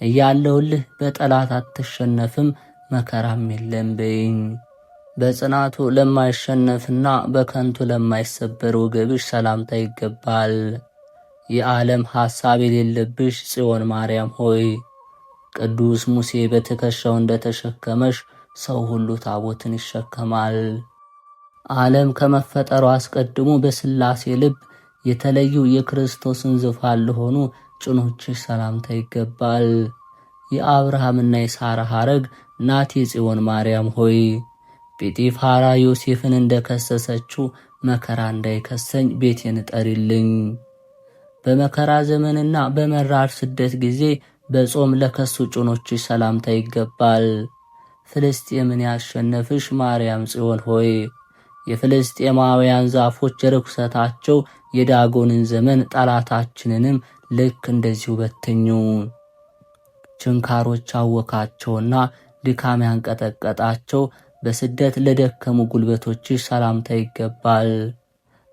እያለሁልህ በጠላት አትሸነፍም፣ መከራም የለም በይኝ። በጽናቱ ለማይሸነፍና በከንቱ ለማይሰበር ወገብሽ ሰላምታ ይገባል። የዓለም ሐሳብ የሌለብሽ ጽዮን ማርያም ሆይ ቅዱስ ሙሴ በትከሻው እንደተሸከመሽ ሰው ሁሉ ታቦትን ይሸከማል። ዓለም ከመፈጠሩ አስቀድሞ በሥላሴ ልብ የተለዩ የክርስቶስን ዙፋን ለሆኑ ጭኖችሽ ሰላምታ ይገባል። የአብርሃምና የሳራ ሐረግ እናቴ ጽዮን ማርያም ሆይ ጲጢፋራ ዮሴፍን እንደከሰሰችው መከራ እንዳይከሰኝ ቤቴን እጠሪልኝ። በመከራ ዘመንና በመራር ስደት ጊዜ በጾም ለከሱ ጭኖችሽ ሰላምታ ይገባል። ፍልስጤምን ያሸነፍሽ ማርያም ጽዮን ሆይ የፍልስጤማውያን ዛፎች ርኩሰታቸው የዳጎንን ዘመን ጠላታችንንም ልክ እንደዚሁ በትኙ። ችንካሮች አወካቸውና ድካም ያንቀጠቀጣቸው በስደት ለደከሙ ጉልበቶችሽ ሰላምታ ይገባል።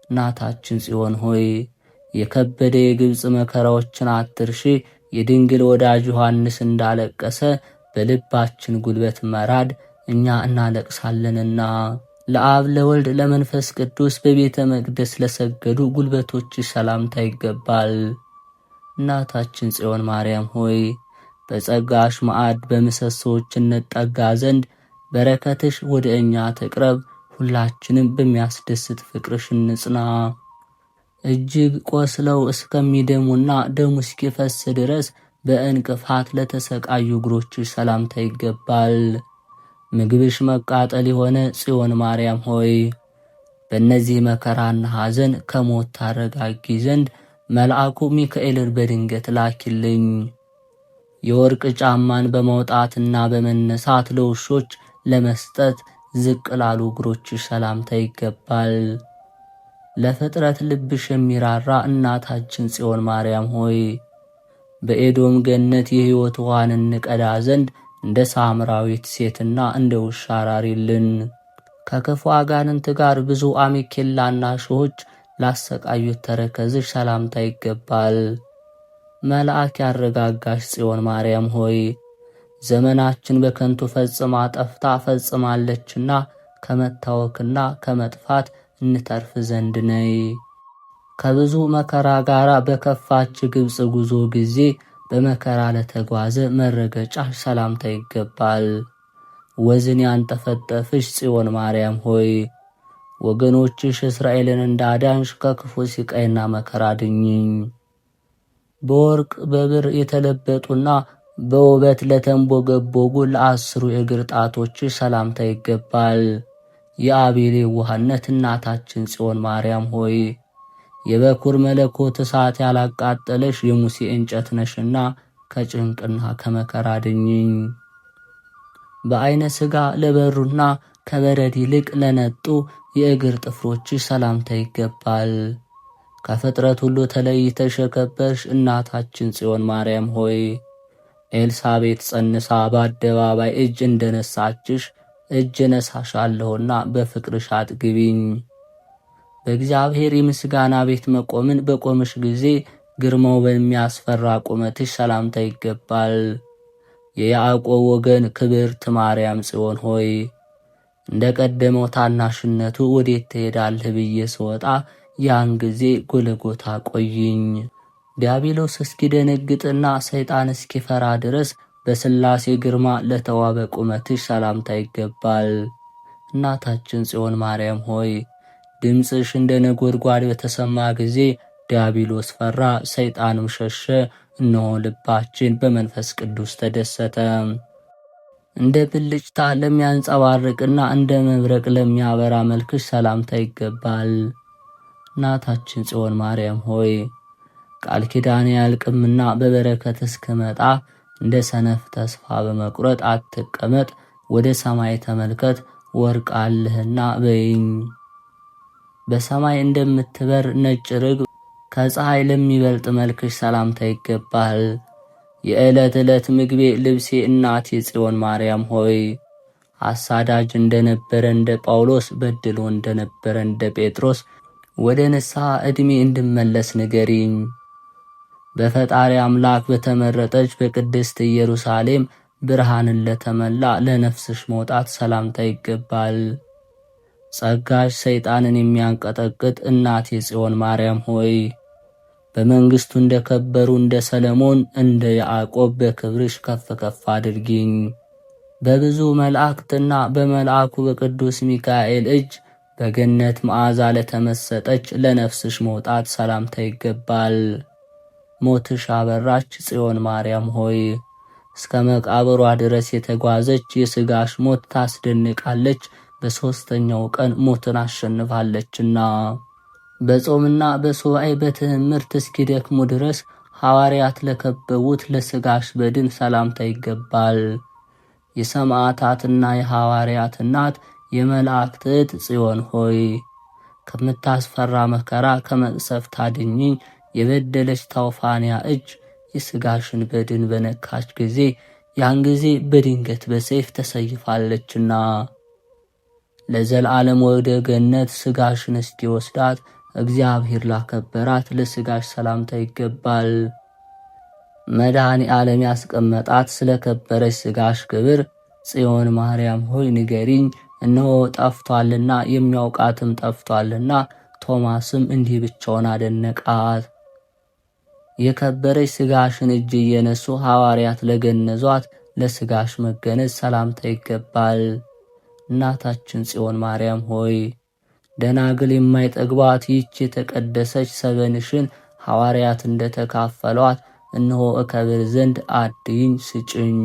እናታችን ጽዮን ሆይ የከበደ የግብፅ መከራዎችን አትርሺ። የድንግል ወዳጅ ዮሐንስ እንዳለቀሰ በልባችን ጉልበት መራድ እኛ እናለቅሳለንና ለአብ ለወልድ ለመንፈስ ቅዱስ በቤተ መቅደስ ለሰገዱ ጉልበቶችሽ ሰላምታ ይገባል። እናታችን ጽዮን ማርያም ሆይ በጸጋሽ ማዕድ በምሰሶች እንጠጋ ዘንድ በረከትሽ ወደ እኛ ትቅረብ። ሁላችንም በሚያስደስት ፍቅርሽ እንጽና። እጅግ ቆስለው እስከሚደሙና ደሙ እስኪፈስ ድረስ በእንቅፋት ለተሰቃዩ እግሮችሽ ሰላምታ ይገባል። ምግብሽ መቃጠል የሆነ ጽዮን ማርያም ሆይ በእነዚህ መከራና ሐዘን ከሞት ታረጋጊ ዘንድ መልአኩ ሚካኤልን በድንገት ላኪልኝ። የወርቅ ጫማን በመውጣትና በመነሳት ለውሾች ለመስጠት ዝቅ ላሉ እግሮችሽ ሰላምታ ይገባል። ለፍጥረት ልብሽ የሚራራ እናታችን ጽዮን ማርያም ሆይ በኤዶም ገነት የሕይወት ውሃን እንቀዳ ዘንድ እንደ ሳምራዊት ሴትና እንደ ውሻ ራሪልን። ከክፉ አጋንንት ጋር ብዙ አሜኬላና ሾሆች ላሰቃዩት ተረከዝሽ ሰላምታ ይገባል። መልአክ ያረጋጋሽ ጽዮን ማርያም ሆይ ዘመናችን በከንቱ ፈጽማ ጠፍታ ፈጽማለችና ከመታወክና ከመጥፋት እንተርፍ ዘንድ ነይ። ከብዙ መከራ ጋር በከፋች ግብጽ ጉዞ ጊዜ በመከራ ለተጓዘ መረገጫሽ ሰላምታ ይገባል። ወዝን ያንጠፈጠፍሽ ጽዮን ማርያም ሆይ ወገኖችሽ እስራኤልን እንዳዳንሽ ከክፉ ሲቃይና መከራ ድኝኝ። በወርቅ በብር የተለበጡና በውበት ለተንቦገቦጉ ለ10 የእግር ጣቶችሽ ሰላምታ ይገባል። የአቤል የዋህነት እናታችን ጽዮን ማርያም ሆይ የበኩር መለኮት እሳት ያላቃጠለሽ የሙሴ እንጨት ነሽና ከጭንቅና ከመከራ ድኝኝ። በአይነ ሥጋ ለበሩና ከበረድ ይልቅ ለነጡ የእግር ጥፍሮችሽ ሰላምታ ይገባል። ከፍጥረት ሁሉ ተለይተሽ የከበርሽ እናታችን ጽዮን ማርያም ሆይ ኤልሳቤጥ ጸንሳ በአደባባይ እጅ እንደነሳችሽ እጅ ነሳሻለሁና በፍቅርሽ አጥግቢኝ። በእግዚአብሔር የምስጋና ቤት መቆምን በቆምሽ ጊዜ ግርማው በሚያስፈራ ቁመትሽ ሰላምታ ይገባል። የያዕቆብ ወገን ክብርት ማርያም ጽዮን ሆይ እንደ ቀደመው ታናሽነቱ ወዴት ትሄዳለህ ብዬ ስወጣ ያን ጊዜ ጎልጎታ ቆይኝ። ዲያብሎስ እስኪደነግጥና ሰይጣን እስኪፈራ ድረስ በሥላሴ ግርማ ለተዋበ ቁመትሽ ሰላምታ ይገባል። እናታችን ጽዮን ማርያም ሆይ ድምፅሽ እንደ ነጎድጓድ በተሰማ ጊዜ ዲያብሎስ ፈራ፣ ሰይጣንም ሸሸ። እነሆ ልባችን በመንፈስ ቅዱስ ተደሰተ። እንደ ብልጭታ ለሚያንጸባርቅና እንደ መብረቅ ለሚያበራ መልክሽ ሰላምታ ይገባል። እናታችን ጽዮን ማርያም ሆይ ቃል ኪዳኔ ያልቅምና በበረከት እስክመጣ እንደ ሰነፍ ተስፋ በመቁረጥ አትቀመጥ፣ ወደ ሰማይ ተመልከት ወርቅ አለህና በይኝ። በሰማይ እንደምትበር ነጭ ርግብ ከፀሐይ ለሚበልጥ መልክሽ ሰላምታ ይገባል። የዕለት ዕለት ምግቤ ልብሴ እናቴ ጽዮን ማርያም ሆይ አሳዳጅ እንደነበረ እንደ ጳውሎስ በድሎ እንደነበረ እንደ ጴጥሮስ ወደ ንስሐ ዕድሜ እንድመለስ ንገሪኝ። በፈጣሪ አምላክ በተመረጠች በቅድስት ኢየሩሳሌም ብርሃንን ለተመላ ለነፍስሽ መውጣት ሰላምታ ይገባል። ጸጋሽ ሰይጣንን የሚያንቀጠቅጥ እናቴ ጽዮን ማርያም ሆይ በመንግስቱ እንደከበሩ እንደ ሰለሞን እንደ ያዕቆብ በክብርሽ ከፍ ከፍ አድርጊኝ። በብዙ መላእክትና በመልአኩ በቅዱስ ሚካኤል እጅ በገነት መዓዛ ለተመሰጠች ለነፍስሽ መውጣት ሰላምታ ይገባል። ሞትሽ አበራች ጽዮን ማርያም ሆይ እስከ መቃብሯ ድረስ የተጓዘች የሥጋሽ ሞት ታስደንቃለች፣ በሦስተኛው ቀን ሞትን አሸንፋለችና። በጾምና በሱባኤ በትምህርት እስኪደክሙ ድረስ ሐዋርያት ለከበቡት ለሥጋሽ በድን ሰላምታ ይገባል። የሰማዕታትና የሐዋርያት እናት የመላእክት እህት ጽዮን ሆይ ከምታስፈራ መከራ ከመቅሰፍት አድኝኝ። የበደለች ታውፋንያ እጅ የሥጋሽን በድን በነካች ጊዜ ያን ጊዜ በድንገት በሰይፍ ተሰይፋለችና ለዘላለም ወደ ገነት ሥጋሽን እስኪወስዳት እግዚአብሔር ላከበራት ለሥጋሽ ሰላምታ ይገባል። መድኃኔ ዓለም ያስቀመጣት ስለ ከበረች ሥጋሽ ክብር ጽዮን ማርያም ሆይ ንገሪኝ። እነሆ ጠፍቷልና የሚያውቃትም ጠፍቷልና። ቶማስም እንዲህ ብቻውን አደነቃት። የከበረች ሥጋሽን እጅ እየነሱ ሐዋርያት ለገነዟት ለሥጋሽ መገነዝ ሰላምታ ይገባል። እናታችን ጽዮን ማርያም ሆይ ደናግል የማይጠግቧት ይህች የተቀደሰች ሰበንሽን ሐዋርያት እንደተካፈሏት እነሆ እከብር ዘንድ አድይኝ ስጭኝ።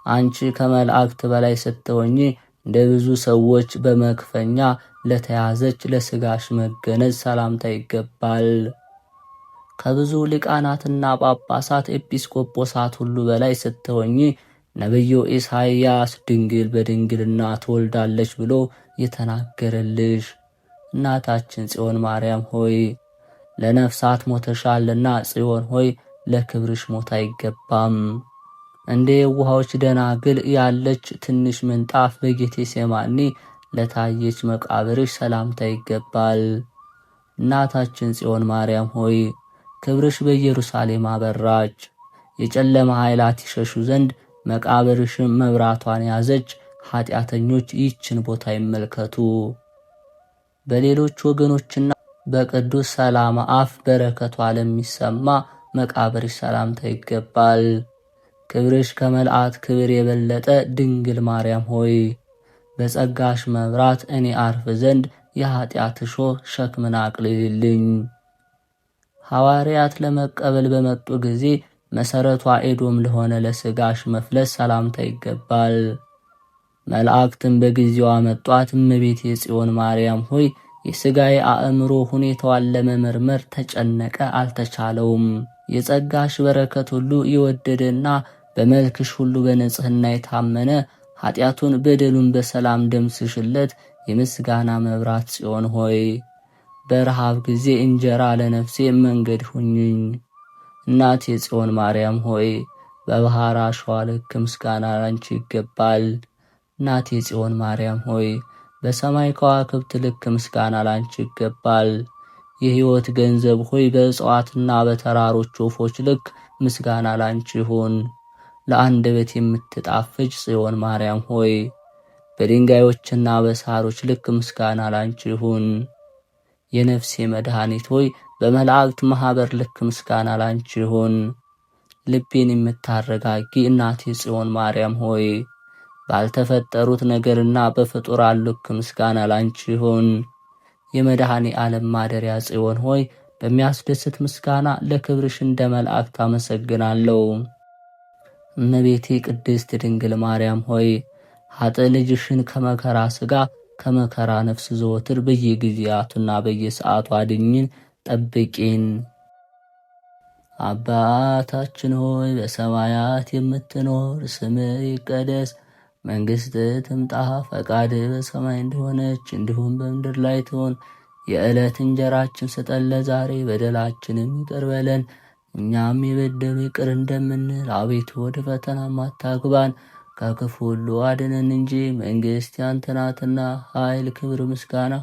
አንቺ ከመላእክት በላይ ስትሆኚ እንደ ብዙ ሰዎች በመክፈኛ ለተያዘች ለሥጋሽ መገነዝ ሰላምታ ይገባል። ከብዙ ሊቃናትና ጳጳሳት ኤጲስቆጶሳት ሁሉ በላይ ስትሆኚ ነቢዩ ኢሳይያስ ድንግል በድንግልና ትወልዳለች ብሎ የተናገረልሽ እናታችን ጽዮን ማርያም ሆይ ለነፍሳት ሞተሻልና ጽዮን ሆይ ለክብርሽ ሞት አይገባም። እንደ የዋሆች ደናግል ያለች ትንሽ ምንጣፍ በጌቴሴማኒ ለታየች መቃብርሽ ሰላምታ ይገባል። እናታችን ጽዮን ማርያም ሆይ ክብርሽ በኢየሩሳሌም አበራች። የጨለማ ኃይላት ይሸሹ ዘንድ መቃብርሽም መብራቷን ያዘች። ኃጢአተኞች ይህችን ቦታ ይመልከቱ። በሌሎች ወገኖችና በቅዱስ ሰላማ አፍ በረከቷ ለሚሰማ መቃብርሽ ሰላምታ ይገባል። ክብርሽ ከመልአት ክብር የበለጠ ድንግል ማርያም ሆይ በጸጋሽ መብራት እኔ አርፍ ዘንድ የኃጢአት እሾህ ሸክምን አቅልልልኝ። ሐዋርያት ለመቀበል በመጡ ጊዜ መሠረቷ ኤዶም ለሆነ ለሥጋሽ መፍለስ ሰላምታ ይገባል። መላእክትም በጊዜዋ መጧት። እመቤቴ ጽዮን ማርያም ሆይ የሥጋዬ አእምሮ ሁኔታዋን ለመመርመር ተጨነቀ፣ አልተቻለውም። የጸጋሽ በረከት ሁሉ የወደደና በመልክሽ ሁሉ በንጽሕና የታመነ ኃጢአቱን በደሉን በሰላም ደምስሽለት የምስጋና መብራት ጽዮን ሆይ በረሃብ ጊዜ እንጀራ ለነፍሴ መንገድ ሁኝኝ። እናቴ ጽዮን ማርያም ሆይ በባሕር አሸዋ ልክ ምስጋና ላንቺ ይገባል። እናቴ ጽዮን ማርያም ሆይ በሰማይ ከዋክብት ልክ ምስጋና ላንቺ ይገባል። የሕይወት ገንዘብ ሆይ በእጽዋትና በተራሮች ወፎች ልክ ምስጋና ላንቺ ይሁን። ለአንደበት የምትጣፍጭ ጽዮን ማርያም ሆይ በድንጋዮችና በሳሮች ልክ ምስጋና ላንቺ ይሁን። የነፍሴ መድኃኒት ሆይ በመላእክት ማኅበር ልክ ምስጋና ላንቺ ይሁን። ልቤን የምታረጋጊ እናቴ ጽዮን ማርያም ሆይ ባልተፈጠሩት ነገርና በፍጡራን ልክ ምስጋና ላንቺ ይሁን። የመድኃኔ ዓለም ማደሪያ ጽዮን ሆይ በሚያስደስት ምስጋና ለክብርሽ እንደ መላእክት አመሰግናለሁ። እመቤቴ ቅድስት ድንግል ማርያም ሆይ ኃጥእ ልጅሽን ከመከራ ሥጋ ከመከራ ነፍስ ዘወትር በየጊዜያቱና በየሰዓቱ አድኝን ጠብቂን። አባታችን ሆይ በሰማያት የምትኖር ስምህ ይቀደስ፣ መንግሥትህ ትምጣ፣ ፈቃድህ በሰማይ እንደሆነች እንዲሁም በምድር ላይ ትሆን። የዕለት እንጀራችን ስጠን ለዛሬ፣ በደላችንም ይቅር በለን እኛም የበደሉ ይቅር እንደምንል፣ አቤቱ ወደ ፈተናም አታግባን ከክፉ ሁሉ አድነን እንጂ መንግሥት ያንተ ናትና፣ ኃይል፣ ክብር፣ ምስጋና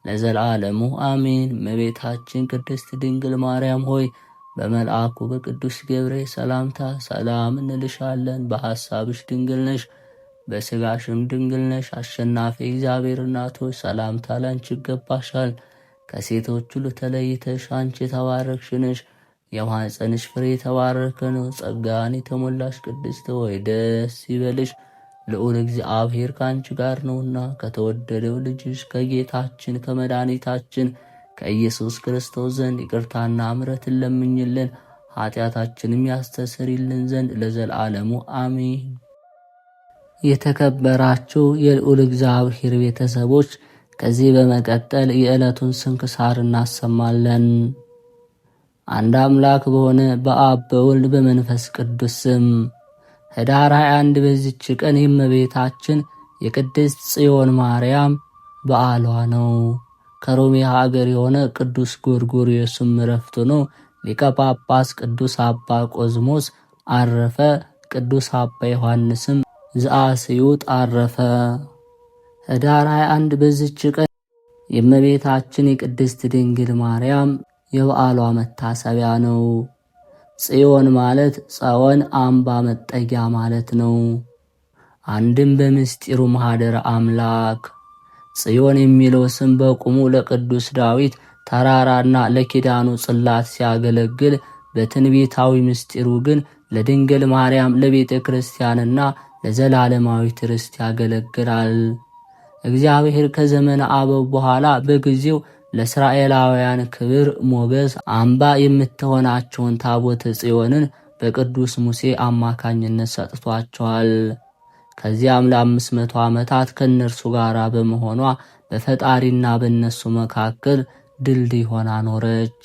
ለዘላለሙ አሜን። እመቤታችን ቅድስት ድንግል ማርያም ሆይ በመልአኩ በቅዱስ ገብርኤል ሰላምታ ሰላም እንልሻለን። በሐሳብሽ ድንግል ነሽ፣ በሥጋሽም ድንግል ነሽ። አሸናፊ እግዚአብሔር እናት ሆይ ሰላምታ ላንቺ ይገባሻል። ከሴቶች ሁሉ ተለይተሽ አንቺ የተባረክሽ ነሽ፣ የማኅፀንሽ ፍሬ የተባረከ ነው። ጸጋን የተሞላሽ ቅድስት ሆይ ደስ ይበልሽ፣ ልዑል እግዚአብሔር ከአንቺ ጋር ነውና ከተወደደው ልጅሽ ከጌታችን ከመድኃኒታችን ከኢየሱስ ክርስቶስ ዘንድ ይቅርታና ምሕረትን ለምኝልን ኃጢአታችንም ያስተሰርይልን ዘንድ ለዘላለሙ አሜን። የተከበራችሁ የልዑል እግዚአብሔር ቤተሰቦች ከዚህ በመቀጠል የዕለቱን ስንክሳር እናሰማለን። አንድ አምላክ በሆነ በአብ በወልድ በመንፈስ ቅዱስ ስም ኅዳር 21 በዚች ቀን የእመቤታችን የቅድስት ጽዮን ማርያም በዓሏ ነው። ከሮሜ ሀገር የሆነ ቅዱስ ጎርጎርዮስም ዕረፍቱ ነው። ሊቀ ጳጳስ ቅዱስ አባ ቆዝሞስ አረፈ። ቅዱስ አባ ዮሐንስም ዘአስዩጥ አረፈ። ኅዳር 21 በዚች ቀን የእመቤታችን የቅድስት ድንግል ማርያም የበዓሏ መታሰቢያ ነው። ጽዮን ማለት ጸወን አምባ መጠጊያ ማለት ነው። አንድም በምስጢሩ ማኅደረ አምላክ ጽዮን የሚለው ስም በቁሙ ለቅዱስ ዳዊት ተራራና ለኪዳኑ ጽላት ሲያገለግል፣ በትንቢታዊ ምስጢሩ ግን ለድንግል ማርያም ለቤተ ክርስቲያንና ለዘላለማዊት ርስት ያገለግላል። እግዚአብሔር ከዘመነ አበው በኋላ በጊዜው ለእስራኤላውያን ክብር ሞገስ አምባ የምትሆናቸውን ታቦተ ጽዮንን በቅዱስ ሙሴ አማካኝነት ሰጥቷቸዋል። ከዚያም ለ500 ዓመታት ከእነርሱ ጋር በመሆኗ በፈጣሪና በእነሱ መካከል ድልድይ ሆና ኖረች።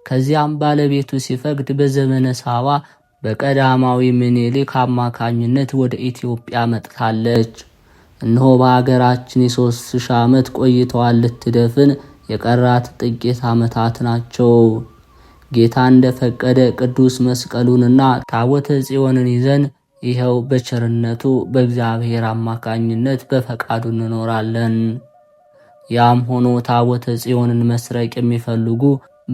ከዚያም ባለቤቱ ሲፈቅድ በዘመነ ሳባ በቀዳማዊ ምኒልክ አማካኝነት ወደ ኢትዮጵያ መጥታለች። እነሆ በሀገራችን የ3000 ዓመት ቆይተዋል። ልትደፍን የቀራት ጥቂት ዓመታት ናቸው። ጌታ እንደፈቀደ ቅዱስ መስቀሉንና ታቦተ ጽዮንን ይዘን ይኸው በቸርነቱ በእግዚአብሔር አማካኝነት በፈቃዱ እንኖራለን። ያም ሆኖ ታቦተ ጽዮንን መስረቅ የሚፈልጉ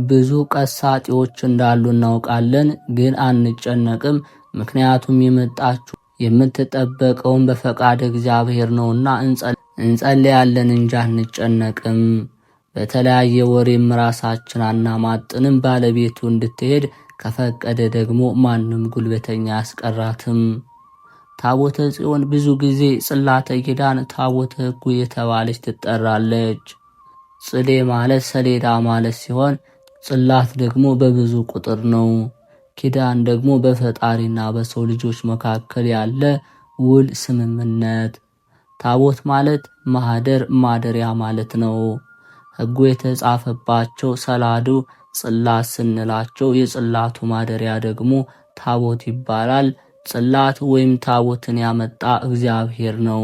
ብዙ ቀሳጢዎች እንዳሉ እናውቃለን፣ ግን አንጨነቅም። ምክንያቱም የመጣችሁ የምትጠበቀውን በፈቃድ እግዚአብሔር ነውና እንጸልያለን እንጂ አንጨነቅም። በተለያየ ወሬም ራሳችን አናማጥንም። ባለቤቱ እንድትሄድ ከፈቀደ ደግሞ ማንም ጉልበተኛ ያስቀራትም። ታቦተ ጽዮን ብዙ ጊዜ ጽላተ ኪዳን፣ ታቦተ ሕጉ የተባለች ትጠራለች። ጽሌ ማለት ሰሌዳ ማለት ሲሆን ጽላት ደግሞ በብዙ ቁጥር ነው። ኪዳን ደግሞ በፈጣሪና በሰው ልጆች መካከል ያለ ውል ስምምነት። ታቦት ማለት ማህደር ማደሪያ ማለት ነው። ሕጉ የተጻፈባቸው ሰላዱ ጽላት ስንላቸው የጽላቱ ማደሪያ ደግሞ ታቦት ይባላል። ጽላት ወይም ታቦትን ያመጣ እግዚአብሔር ነው።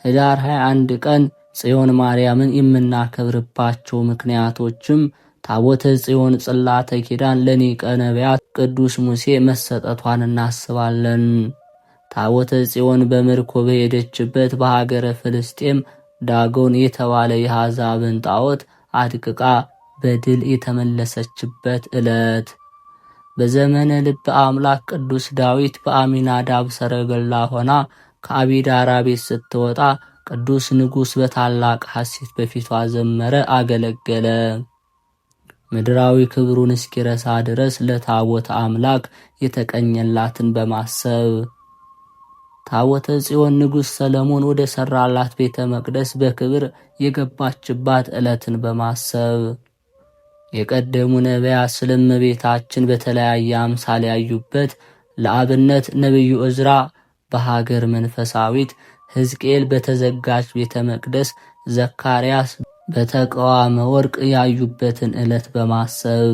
ህዳር 21 ቀን ጽዮን ማርያምን የምናከብርባቸው ምክንያቶችም ታቦተ ጽዮን ጽላተ ኪዳን ለሊቀ ነቢያት ቅዱስ ሙሴ መሰጠቷን እናስባለን። ታቦተ ጽዮን በምርኮ በሄደችበት በሀገረ ፍልስጤም ዳጎን የተባለ የአሕዛብን ጣዖት አድቅቃ በድል የተመለሰችበት ዕለት። በዘመነ ልበ አምላክ ቅዱስ ዳዊት በአሚናዳብ ሰረገላ ሆና ከአቢዳራ ቤት ስትወጣ ቅዱስ ንጉሥ በታላቅ ሐሴት በፊቷ ዘመረ፣ አገለገለ። ምድራዊ ክብሩን እስኪረሳ ድረስ ለታቦተ አምላክ የተቀኘላትን በማሰብ ታቦተ ጽዮን ንጉሥ ሰለሞን ወደ ሠራላት ቤተ መቅደስ በክብር የገባችባት ዕለትን በማሰብ የቀደሙ ነቢያት ስለ እመቤታችን በተለያየ አምሳል ያዩበት፣ ለአብነት ነቢዩ ዕዝራ በሀገር መንፈሳዊት፣ ሕዝቅኤል በተዘጋጅ ቤተ መቅደስ፣ ዘካርያስ በተቀዋመ ወርቅ ያዩበትን ዕለት በማሰብ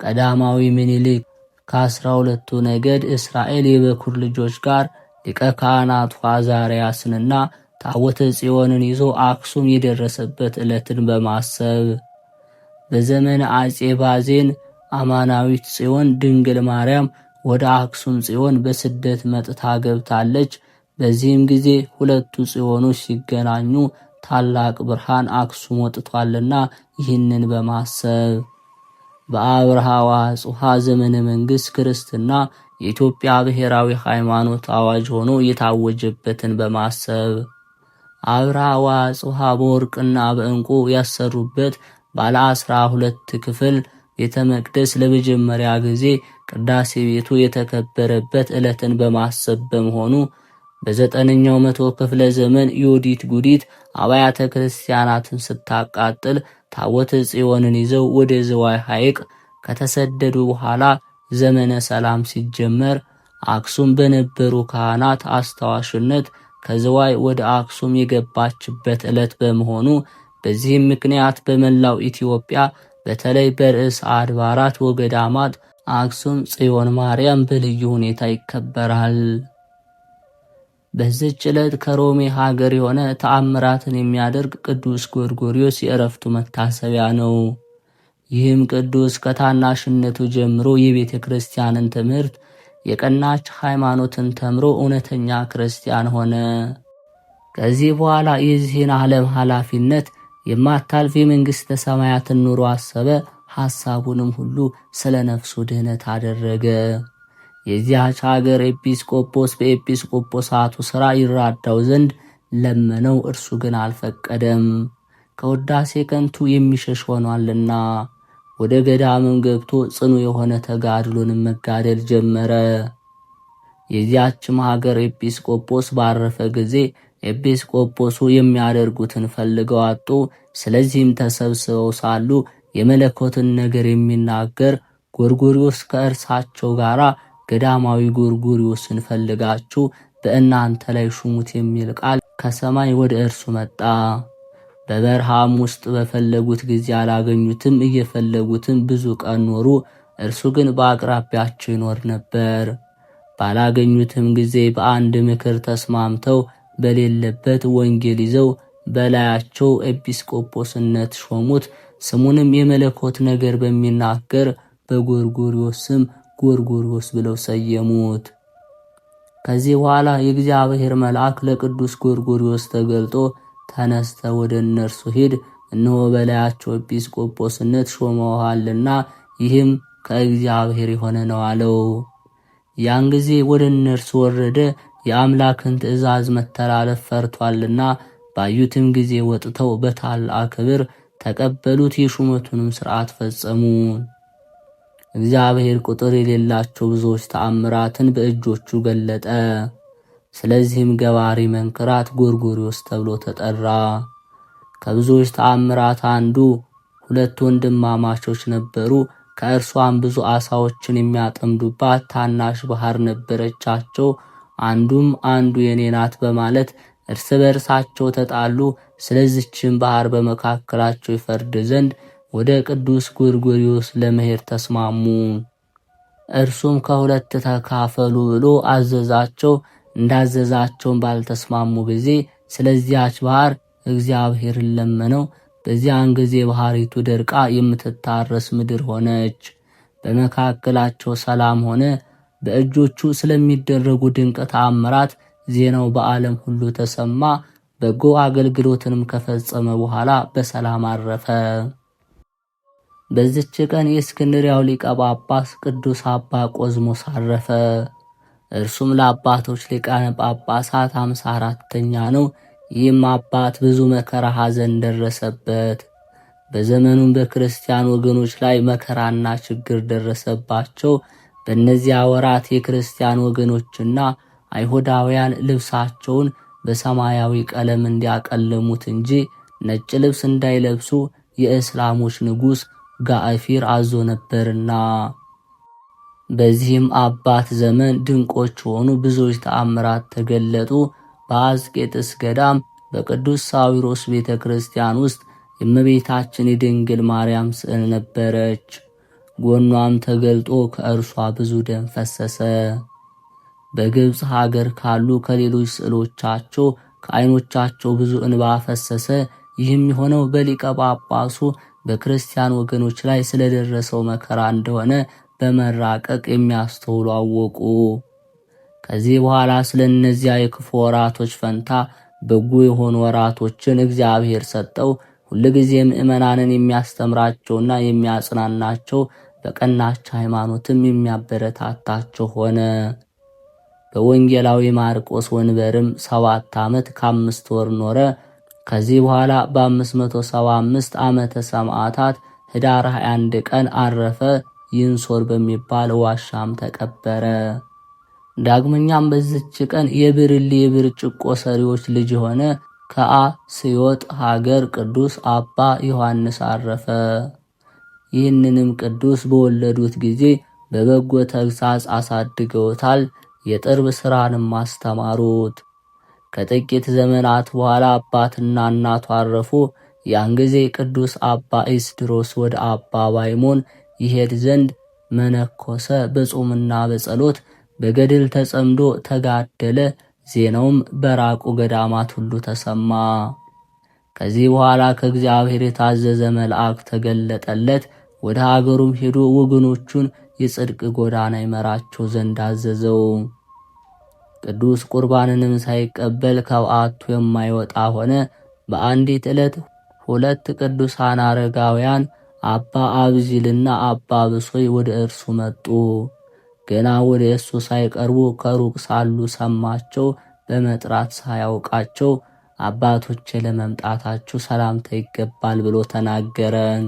ቀዳማዊ ምኒልክ ከ12ቱ ነገድ እስራኤል የበኩር ልጆች ጋር ሊቀ ካህናቱ አዛርያስንና ታቦተ ጽዮንን ይዞ አክሱም የደረሰበት ዕለትን በማሰብ በዘመነ አጼ ባዜን አማናዊት ጽዮን ድንግል ማርያም ወደ አክሱም ጽዮን በስደት መጥታ ገብታለች። በዚህም ጊዜ ሁለቱ ጽዮኖች ሲገናኙ ታላቅ ብርሃን አክሱም ወጥቷልና ይህንን በማሰብ በአብርሃ ወአጽብሃ ዘመነ መንግሥት ክርስትና የኢትዮጵያ ብሔራዊ ሃይማኖት አዋጅ ሆኖ የታወጀበትን በማሰብ አብርሃ ወአጽብሃ በወርቅና በዕንቁ ያሰሩበት ባለ 12 ክፍል ቤተ መቅደስ ለመጀመሪያ ጊዜ ቅዳሴ ቤቱ የተከበረበት ዕለትን በማሰብ በመሆኑ በ9ኛው መቶ ክፍለ ዘመን ዮዲት ጉዲት አብያተ ክርስቲያናትን ስታቃጥል ታቦተ ጽዮንን ይዘው ወደ ዝዋይ ሐይቅ ከተሰደዱ በኋላ ዘመነ ሰላም ሲጀመር አክሱም በነበሩ ካህናት አስተዋሽነት ከዝዋይ ወደ አክሱም የገባችበት ዕለት በመሆኑ በዚህም ምክንያት በመላው ኢትዮጵያ በተለይ በርዕሰ አድባራት ወገዳማት አክሱም ጽዮን ማርያም በልዩ ሁኔታ ይከበራል። በዚህች ዕለት ከሮሜ ሀገር የሆነ ተአምራትን የሚያደርግ ቅዱስ ጎርጎርዮስ የዕረፍቱ መታሰቢያ ነው። ይህም ቅዱስ ከታናሽነቱ ጀምሮ የቤተ ክርስቲያንን ትምህርት የቀናች ሃይማኖትን ተምሮ እውነተኛ ክርስቲያን ሆነ። ከዚህ በኋላ የዚህን ዓለም ኃላፊነት የማታልፍ የመንግሥተ ሰማያትን ኑሮ አሰበ። ሐሳቡንም ሁሉ ስለ ነፍሱ ድህነት አደረገ። የዚያች ሀገር ኤጲስቆጶስ በኤጲስቆጶሳቱ ሥራ ይራዳው ዘንድ ለመነው። እርሱ ግን አልፈቀደም፣ ከውዳሴ ከንቱ የሚሸሽ ሆኗልና። ወደ ገዳምም ገብቶ ጽኑ የሆነ ተጋድሎንም መጋደል ጀመረ። የዚያችም ሀገር ኤጲስቆጶስ ባረፈ ጊዜ ኤጲስቆጶሱ የሚያደርጉትን ፈልገው አጡ። ስለዚህም ተሰብስበው ሳሉ የመለኮትን ነገር የሚናገር ጎርጎርዮስ ከእርሳቸው ጋር ገዳማዊ ጎርጎርዮስን ፈልጋችሁ በእናንተ ላይ ሹሙት የሚል ቃል ከሰማይ ወደ እርሱ መጣ። በበረሃም ውስጥ በፈለጉት ጊዜ አላገኙትም። እየፈለጉትም ብዙ ቀን ኖሩ። እርሱ ግን በአቅራቢያቸው ይኖር ነበር። ባላገኙትም ጊዜ በአንድ ምክር ተስማምተው በሌለበት ወንጌል ይዘው በላያቸው ኤጲስቆጶስነት ሾሙት። ስሙንም የመለኮት ነገር በሚናገር በጎርጎርዮስ ስም ጎርጎርዮስ ብለው ሰየሙት። ከዚህ በኋላ የእግዚአብሔር መልአክ ለቅዱስ ጎርጎርዮስ ተገልጦ ተነስተ ወደ እነርሱ ሂድ፣ እነሆ በላያቸው ኤጲስቆጶስነት ሾመውሃልና ይህም ከእግዚአብሔር የሆነ ነው አለው። ያን ጊዜ ወደ እነርሱ ወረደ። የአምላክን ትእዛዝ መተላለፍ ፈርቷልና ባዩትም ጊዜ ወጥተው በታላቅ ክብር ተቀበሉት። የሹመቱንም ሥርዓት ፈጸሙ። እግዚአብሔር ቁጥር የሌላቸው ብዙዎች ተአምራትን በእጆቹ ገለጠ። ስለዚህም ገባሪ መንክራት ጎርጎርዮስ ተብሎ ተጠራ። ከብዙዎች ተአምራት አንዱ ሁለት ወንድማማቾች ነበሩ። ከእርሷም ብዙ ዓሣዎችን የሚያጠምዱባት ታናሽ ባህር ነበረቻቸው። አንዱም አንዱ የኔ ናት በማለት እርስ በርሳቸው ተጣሉ። ስለዚህችም ባህር በመካከላቸው ይፈርድ ዘንድ ወደ ቅዱስ ጎርጎርዮስ ለመሄድ ተስማሙ። እርሱም ከሁለት ተካፈሉ ብሎ አዘዛቸው። እንዳዘዛቸውም ባልተስማሙ ጊዜ ስለዚያች ባህር እግዚአብሔርን ለመነው። በዚያን ጊዜ ባህሪቱ ደርቃ የምትታረስ ምድር ሆነች። በመካከላቸው ሰላም ሆነ። በእጆቹ ስለሚደረጉ ድንቅ ተአምራት ዜናው በዓለም ሁሉ ተሰማ። በጎ አገልግሎትንም ከፈጸመ በኋላ በሰላም አረፈ። በዚች ቀን የእስክንድርያው ሊቀ ጳጳስ ቅዱስ አባ ቆዝሞስ አረፈ። እርሱም ለአባቶች ሊቃነ ጳጳሳት 54ኛ ነው። ይህም አባት ብዙ መከራ ሐዘን ደረሰበት። በዘመኑም በክርስቲያን ወገኖች ላይ መከራና ችግር ደረሰባቸው። በእነዚያ ወራት የክርስቲያን ወገኖችና አይሁዳውያን ልብሳቸውን በሰማያዊ ቀለም እንዲያቀለሙት እንጂ ነጭ ልብስ እንዳይለብሱ የእስላሞች ንጉሥ ጋእፊር አዞ ነበርና። በዚህም አባት ዘመን ድንቆች ሆኑ ብዙዎች ተአምራት ተገለጡ። በአዝቄጥስ ገዳም በቅዱስ ሳዊሮስ ቤተ ክርስቲያን ውስጥ የእመቤታችን የድንግል ማርያም ስዕል ነበረች። ጎኗም ተገልጦ ከእርሷ ብዙ ደም ፈሰሰ። በግብፅ ሀገር ካሉ ከሌሎች ስዕሎቻቸው ከዓይኖቻቸው ብዙ እንባ ፈሰሰ። ይህም የሆነው በሊቀ ጳጳሱ በክርስቲያን ወገኖች ላይ ስለደረሰው መከራ እንደሆነ በመራቀቅ የሚያስተውሉ አወቁ። ከዚህ በኋላ ስለ እነዚያ የክፉ ወራቶች ፈንታ በጎ የሆኑ ወራቶችን እግዚአብሔር ሰጠው። ሁልጊዜ ምእመናንን የሚያስተምራቸውና የሚያጽናናቸው በቀናች ሃይማኖትም የሚያበረታታቸው ሆነ። በወንጌላዊ ማርቆስ ወንበርም 7 ዓመት ከ5 ወር ኖረ። ከዚህ በኋላ በ575 ዓመተ ሰማዕታት ኅዳር 21 ቀን አረፈ። ይንሶር በሚባል ዋሻም ተቀበረ። ዳግመኛም በዚች ቀን የብርሌ የብርጭቆ ሰሪዎች ልጅ የሆነ ከአስዮጥ ሀገር ቅዱስ አባ ዮሐንስ አረፈ። ይህንንም ቅዱስ በወለዱት ጊዜ በበጎ ተግሣጽ አሳድገውታል። የጥርብ ሥራንም አስተማሩት። ከጥቂት ዘመናት በኋላ አባትና እናቱ አረፉ። ያን ጊዜ ቅዱስ አባ ኢስድሮስ ወደ አባ ባይሞን ይሄድ ዘንድ መነኮሰ። በጾምና በጸሎት በገድል ተጸምዶ ተጋደለ። ዜናውም በራቁ ገዳማት ሁሉ ተሰማ። ከዚህ በኋላ ከእግዚአብሔር የታዘዘ መልአክ ተገለጠለት። ወደ ሀገሩም ሄዶ ወገኖቹን የጽድቅ ጎዳና ይመራቸው ዘንድ አዘዘው። ቅዱስ ቁርባንንም ሳይቀበል ከበዓቱ የማይወጣ ሆነ። በአንዲት ዕለት 2 ቅዱሳን አረጋውያን አባ አብዚልና አባ ብሶይ ወደ እርሱ መጡ። ገና ወደ እሱ ሳይቀርቡ ከሩቅ ሳሉ ሰማቸው። በመጥራት ሳያውቃቸው አባቶቼ ለመምጣታችሁ ሰላምታ ይገባል ብሎ ተናገረን።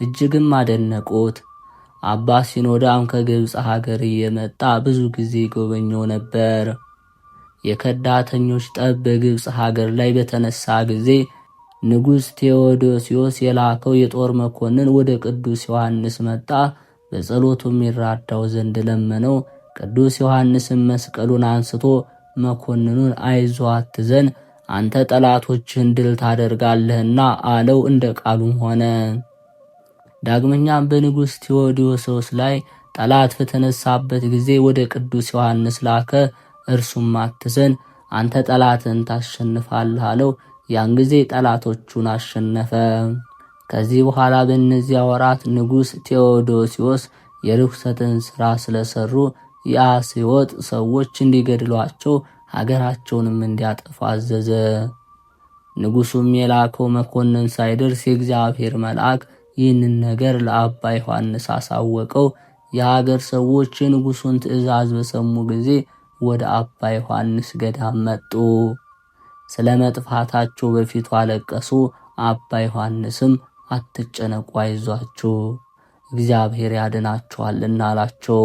እጅግም አደነቁት። አባ ሲኖዳም ከግብፅ ሀገር እየመጣ ብዙ ጊዜ ጎበኘው ነበር። የከዳተኞች ጠብ በግብፅ ሀገር ላይ በተነሳ ጊዜ ንጉሥ ቴዎዶሲዮስ የላከው የጦር መኮንን ወደ ቅዱስ ዮሐንስ መጣ። በጸሎቱም ይራዳው ዘንድ ለመነው። ቅዱስ ዮሐንስም መስቀሉን አንስቶ መኮንኑን አይዞህ አትዘን፣ አንተ ጠላቶችህን ድል ታደርጋለህና አለው። እንደ ቃሉም ሆነ። ዳግመኛም በንጉሥ ቴዎዶሲዮስ ላይ ጠላት በተነሳበት ጊዜ ወደ ቅዱስ ዮሐንስ ላከ። እርሱም አትዘን፣ አንተ ጠላትን ታሸንፋለህ አለው። ያን ጊዜ ጠላቶቹን አሸነፈ። ከዚህ በኋላ በእነዚያ ወራት ንጉሥ ቴዎዶሲዮስ የርኩሰትን ሥራ ስለሰሩ የአስዮጥ ሰዎች እንዲገድሏቸው ሀገራቸውንም እንዲያጠፉ አዘዘ። ንጉሡም የላከው መኮንን ሳይደርስ የእግዚአብሔር መልአክ ይህንን ነገር ለአባ ዮሐንስ አሳወቀው። የሀገር ሰዎች የንጉሡን ትእዛዝ በሰሙ ጊዜ ወደ አባ ዮሐንስ ገዳም መጡ። ስለ መጥፋታቸው በፊቱ አለቀሱ። አባ ዮሐንስም አትጨነቁ፣ አይዟችሁ እግዚአብሔር ያድናችኋልና አላቸው።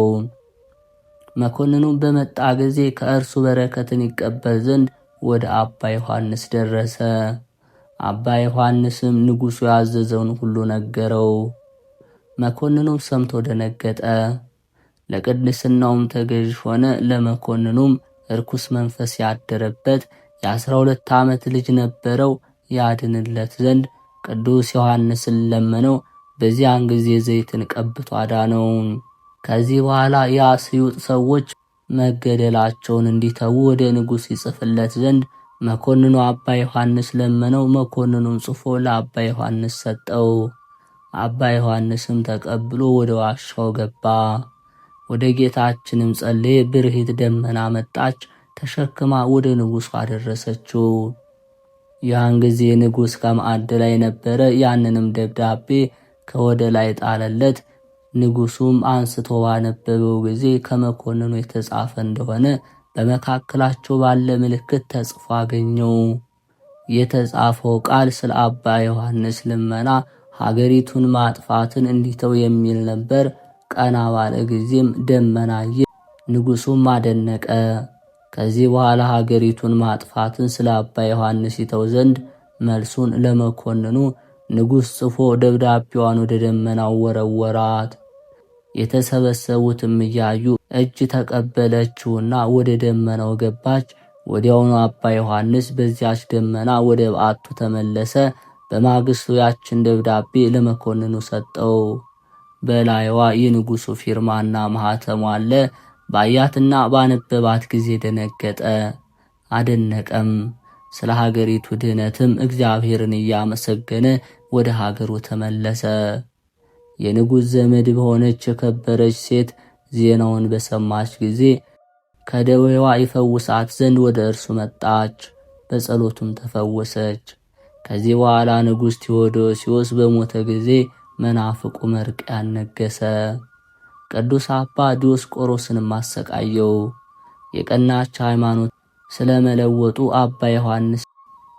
መኮንኑም በመጣ ጊዜ ከእርሱ በረከትን ይቀበል ዘንድ ወደ አባ ዮሐንስ ደረሰ። አባ ዮሐንስም ንጉሡ ያዘዘውን ሁሉ ነገረው። መኮንኑም ሰምቶ ደነገጠ፣ ለቅድስናውም ተገዥ ሆነ። ለመኮንኑም እርኩስ መንፈስ ያደረበት የ12 ዓመት ልጅ ነበረው። ያድንለት ዘንድ ቅዱስ ዮሐንስን ለመነው። በዚያን ጊዜ ዘይትን ቀብቶ አዳነው። ከዚህ በኋላ የአስዩጥ ሰዎች መገደላቸውን እንዲተዉ ወደ ንጉሥ ይጽፍለት ዘንድ መኮንኑ አባ ዮሐንስ ለመነው። መኮንኑም ጽፎ ለአባ ዮሐንስ ሰጠው። አባ ዮሐንስም ተቀብሎ ወደ ዋሻው ገባ። ወደ ጌታችንም ጸለየ። ብርሂት ደመና መጣች፣ ተሸክማ ወደ ንጉሡ አደረሰችው። ያን ጊዜ ንጉሥ ከማዕድ ላይ ነበረ። ያንንም ደብዳቤ ከወደ ላይ ጣለለት። ንጉሡም አንስቶ ባነበበው ጊዜ ከመኮንኑ የተጻፈ እንደሆነ በመካከላቸው ባለ ምልክት ተጽፎ አገኘው። የተጻፈው ቃል ስለ አባ ዮሐንስ ልመና ሀገሪቱን ማጥፋትን እንዲተው የሚል ነበር። ቀና ባለ ጊዜም ደመና አየ። ንጉሡም አደነቀ። ከዚህ በኋላ ሀገሪቱን ማጥፋትን ስለ አባ ዮሐንስ ይተው ዘንድ መልሱን ለመኮንኑ ንጉሥ ጽፎ ደብዳቤዋን ወደ ደመናው ወረወራት። የተሰበሰቡትም እያዩ እጅ ተቀበለችውና ወደ ደመናው ገባች። ወዲያውኑ አባ ዮሐንስ በዚያች ደመና ወደ በዓቱ ተመለሰ። በማግስቱ ያችን ደብዳቤ ለመኮንኑ ሰጠው። በላይዋ የንጉሡ ፊርማና ማኅተሙ አለ። ባያትና ባነበባት ጊዜ ደነገጠ፣ አደነቀም። ስለ ሀገሪቱ ድህነትም እግዚአብሔርን እያመሰገነ ወደ ሀገሩ ተመለሰ። የንጉሥ ዘመድ በሆነች የከበረች ሴት ዜናውን በሰማች ጊዜ ከደዌዋ ይፈውሳት ዘንድ ወደ እርሱ መጣች። በጸሎቱም ተፈወሰች። ከዚህ በኋላ ንጉሥ ቴዎዶሲዮስ በሞተ ጊዜ መናፍቁ መርቅያን ነገሰ። ቅዱስ አባ ዲዮስቆሮስንም አሰቃየው። የቀናች ሃይማኖት ስለመለወጡ አባ ዮሐንስ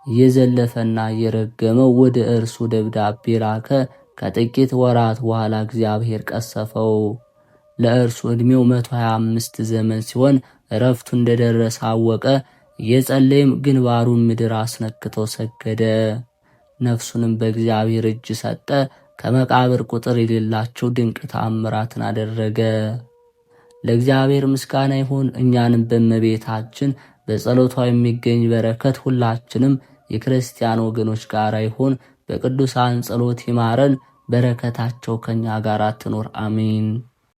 እየዘለፈና እየረገመው ወደ እርሱ ደብዳቤ ላከ። ከጥቂት ወራት በኋላ እግዚአብሔር ቀሰፈው። ለእርሱ ዕድሜው 125 ዘመን ሲሆን እረፍቱ እንደደረሰ አወቀ። እየጸለየም ግንባሩን ምድር አስነክቶ ሰገደ። ነፍሱንም በእግዚአብሔር እጅ ሰጠ። ከመቃብር ቁጥር የሌላቸው ድንቅ ተአምራትን አደረገ። ለእግዚአብሔር ምስጋና ይሁን። እኛንም በእመቤታችን በጸሎቷ የሚገኝ በረከት ሁላችንም የክርስቲያን ወገኖች ጋር ይሁን። በቅዱሳን ጸሎት ይማረን። በረከታቸው ከኛ ጋር ትኖር አሜን።